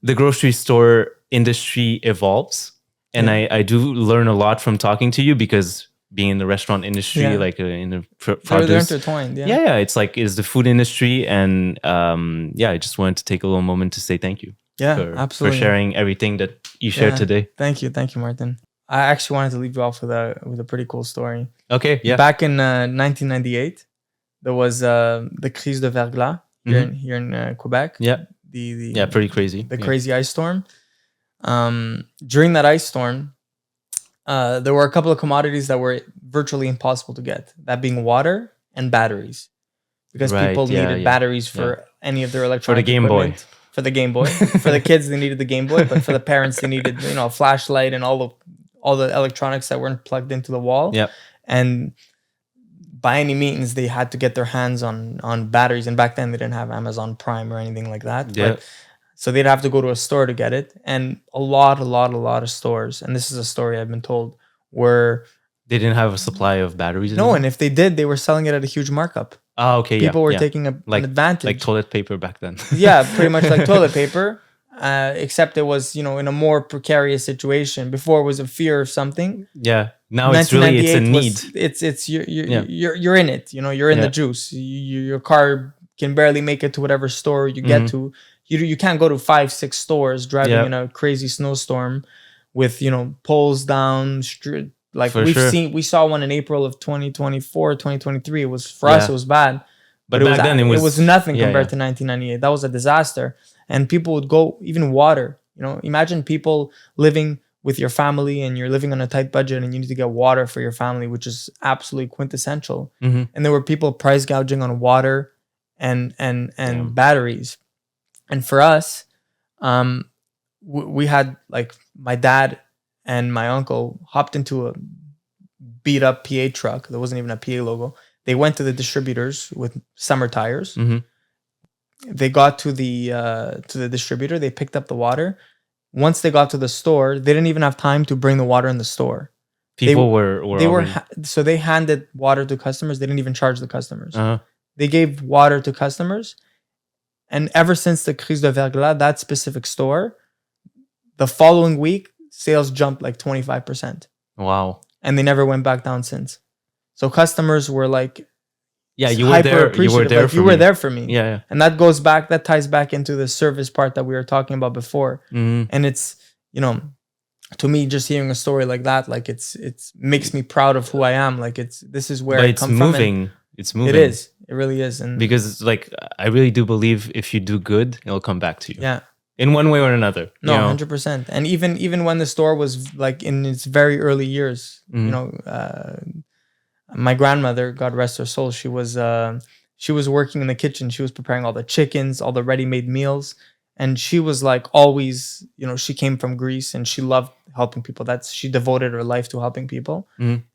S1: the grocery store industry evolves. And I do learn a lot from talking to you because being in the restaurant industry, like in the produce,
S2: they're intertwined.
S1: Yeah. It's like it's the food industry, and I just wanted to take a little moment to say thank you.
S2: Yeah, absolutely.
S1: For sharing everything that you shared today.
S2: Thank you, Martin. I actually wanted to leave you off with a pretty cool story.
S1: Okay, yeah.
S2: Back in 1998, there was the crise de verglas here in Quebec.
S1: Yeah.
S2: The
S1: pretty crazy.
S2: The crazy ice storm. During that ice storm, there were a couple of commodities that were virtually impossible to get. That being water and batteries, because people needed batteries for any of their electronic equipment. For the Game Boy. For the kids, they needed the Game Boy, but for the parents, they needed a flashlight and all the electronics that weren't plugged into the wall.
S1: Yeah.
S2: And by any means, they had to get their hands on batteries. And back then, they didn't have Amazon Prime or anything like that.
S1: Yeah.
S2: But, so they'd have to go to a store to get it. And a lot of stores, and this is a story I've been told, where
S1: they didn't have a supply of batteries.
S2: No, and if they did, they were selling it at a huge markup.
S1: Oh, okay.
S2: People were taking an advantage.
S1: Like toilet paper back then.
S2: Yeah, pretty much like toilet paper. Except it was, in a more precarious situation. Before it was a fear of something.
S1: Yeah. Now it's a need.
S2: You're in it. You're in the juice. Your car can barely make it to whatever store you get to. You can't go to 5-6 stores driving in a crazy snowstorm with poles down. Like we saw one in April of 2024, 2023. It was for us. It was bad, but back then it was nothing compared to 1998. That was a disaster. And people would go, even water. Imagine people living with your family and you're living on a tight budget and you need to get water for your family, which is absolutely quintessential. And there were people price gouging on water and batteries. And for us, we had, like, my dad and my uncle hopped into a beat up PA truck. There wasn't even a PA logo. They went to the distributors with summer tires. They got to the distributor. They picked up the water. Once they got to the store, they didn't even have time to bring the water in the store. So they handed water to customers. They didn't even charge the customers. They gave water to customers. And ever since the crise de verglas, that specific store, the following week, sales jumped like 25%.
S1: Wow.
S2: And they never went back down since. So customers were like,
S1: you were there.
S2: You were there for me.
S1: Yeah.
S2: And that ties back into the service part that we were talking about before. And it's, to me, just hearing a story like that, like it's makes me proud of who I am. Like this is where I come from.
S1: It's moving.
S2: It is. It really is. And
S1: because it's like, I really do believe if you do good, it'll come back to you.
S2: Yeah.
S1: In one way or another.
S2: No, 100%. And even when the store was like in its very early years, my grandmother, God rest her soul, she was working in the kitchen. She was preparing all the chickens, all the ready-made meals. And she was like always, she came from Greece and she loved helping people. She devoted her life to helping people.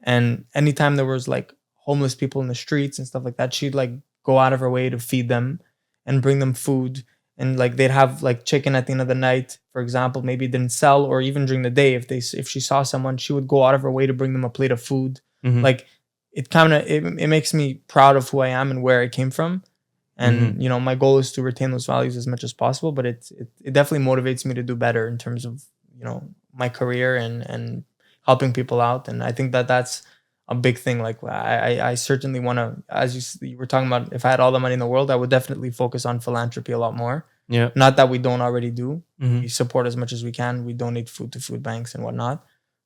S2: And anytime there was like homeless people in the streets and stuff like that, she'd like go out of her way to feed them and bring them food. And like they'd have like chicken at the end of the night, for example, maybe it didn't sell, or even during the day, if she saw someone, she would go out of her way to bring them a plate of food. Like it makes me proud of who I am and where I came from. And my goal is to retain those values as much as possible, but it definitely motivates me to do better in terms of my career and helping people out. And I think that's a big thing. Like I certainly want to, as you were talking about, if I had all the money in the world, I would definitely focus on philanthropy a lot more.
S1: Yeah.
S2: Not that we don't already do. We support as much as we can. We donate food to food banks and whatnot.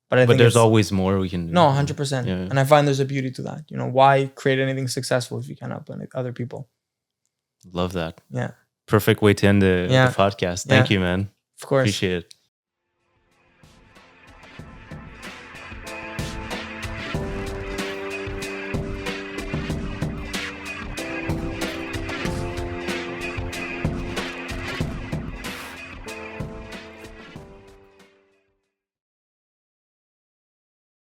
S2: But I think
S1: there's always more we can do.
S2: No, 100%. Yeah. And I find there's a beauty to that. Why create anything successful if you can't help other people?
S1: Love that.
S2: Yeah.
S1: Perfect way to end the podcast. Thank you, man.
S2: Of course.
S1: Appreciate it.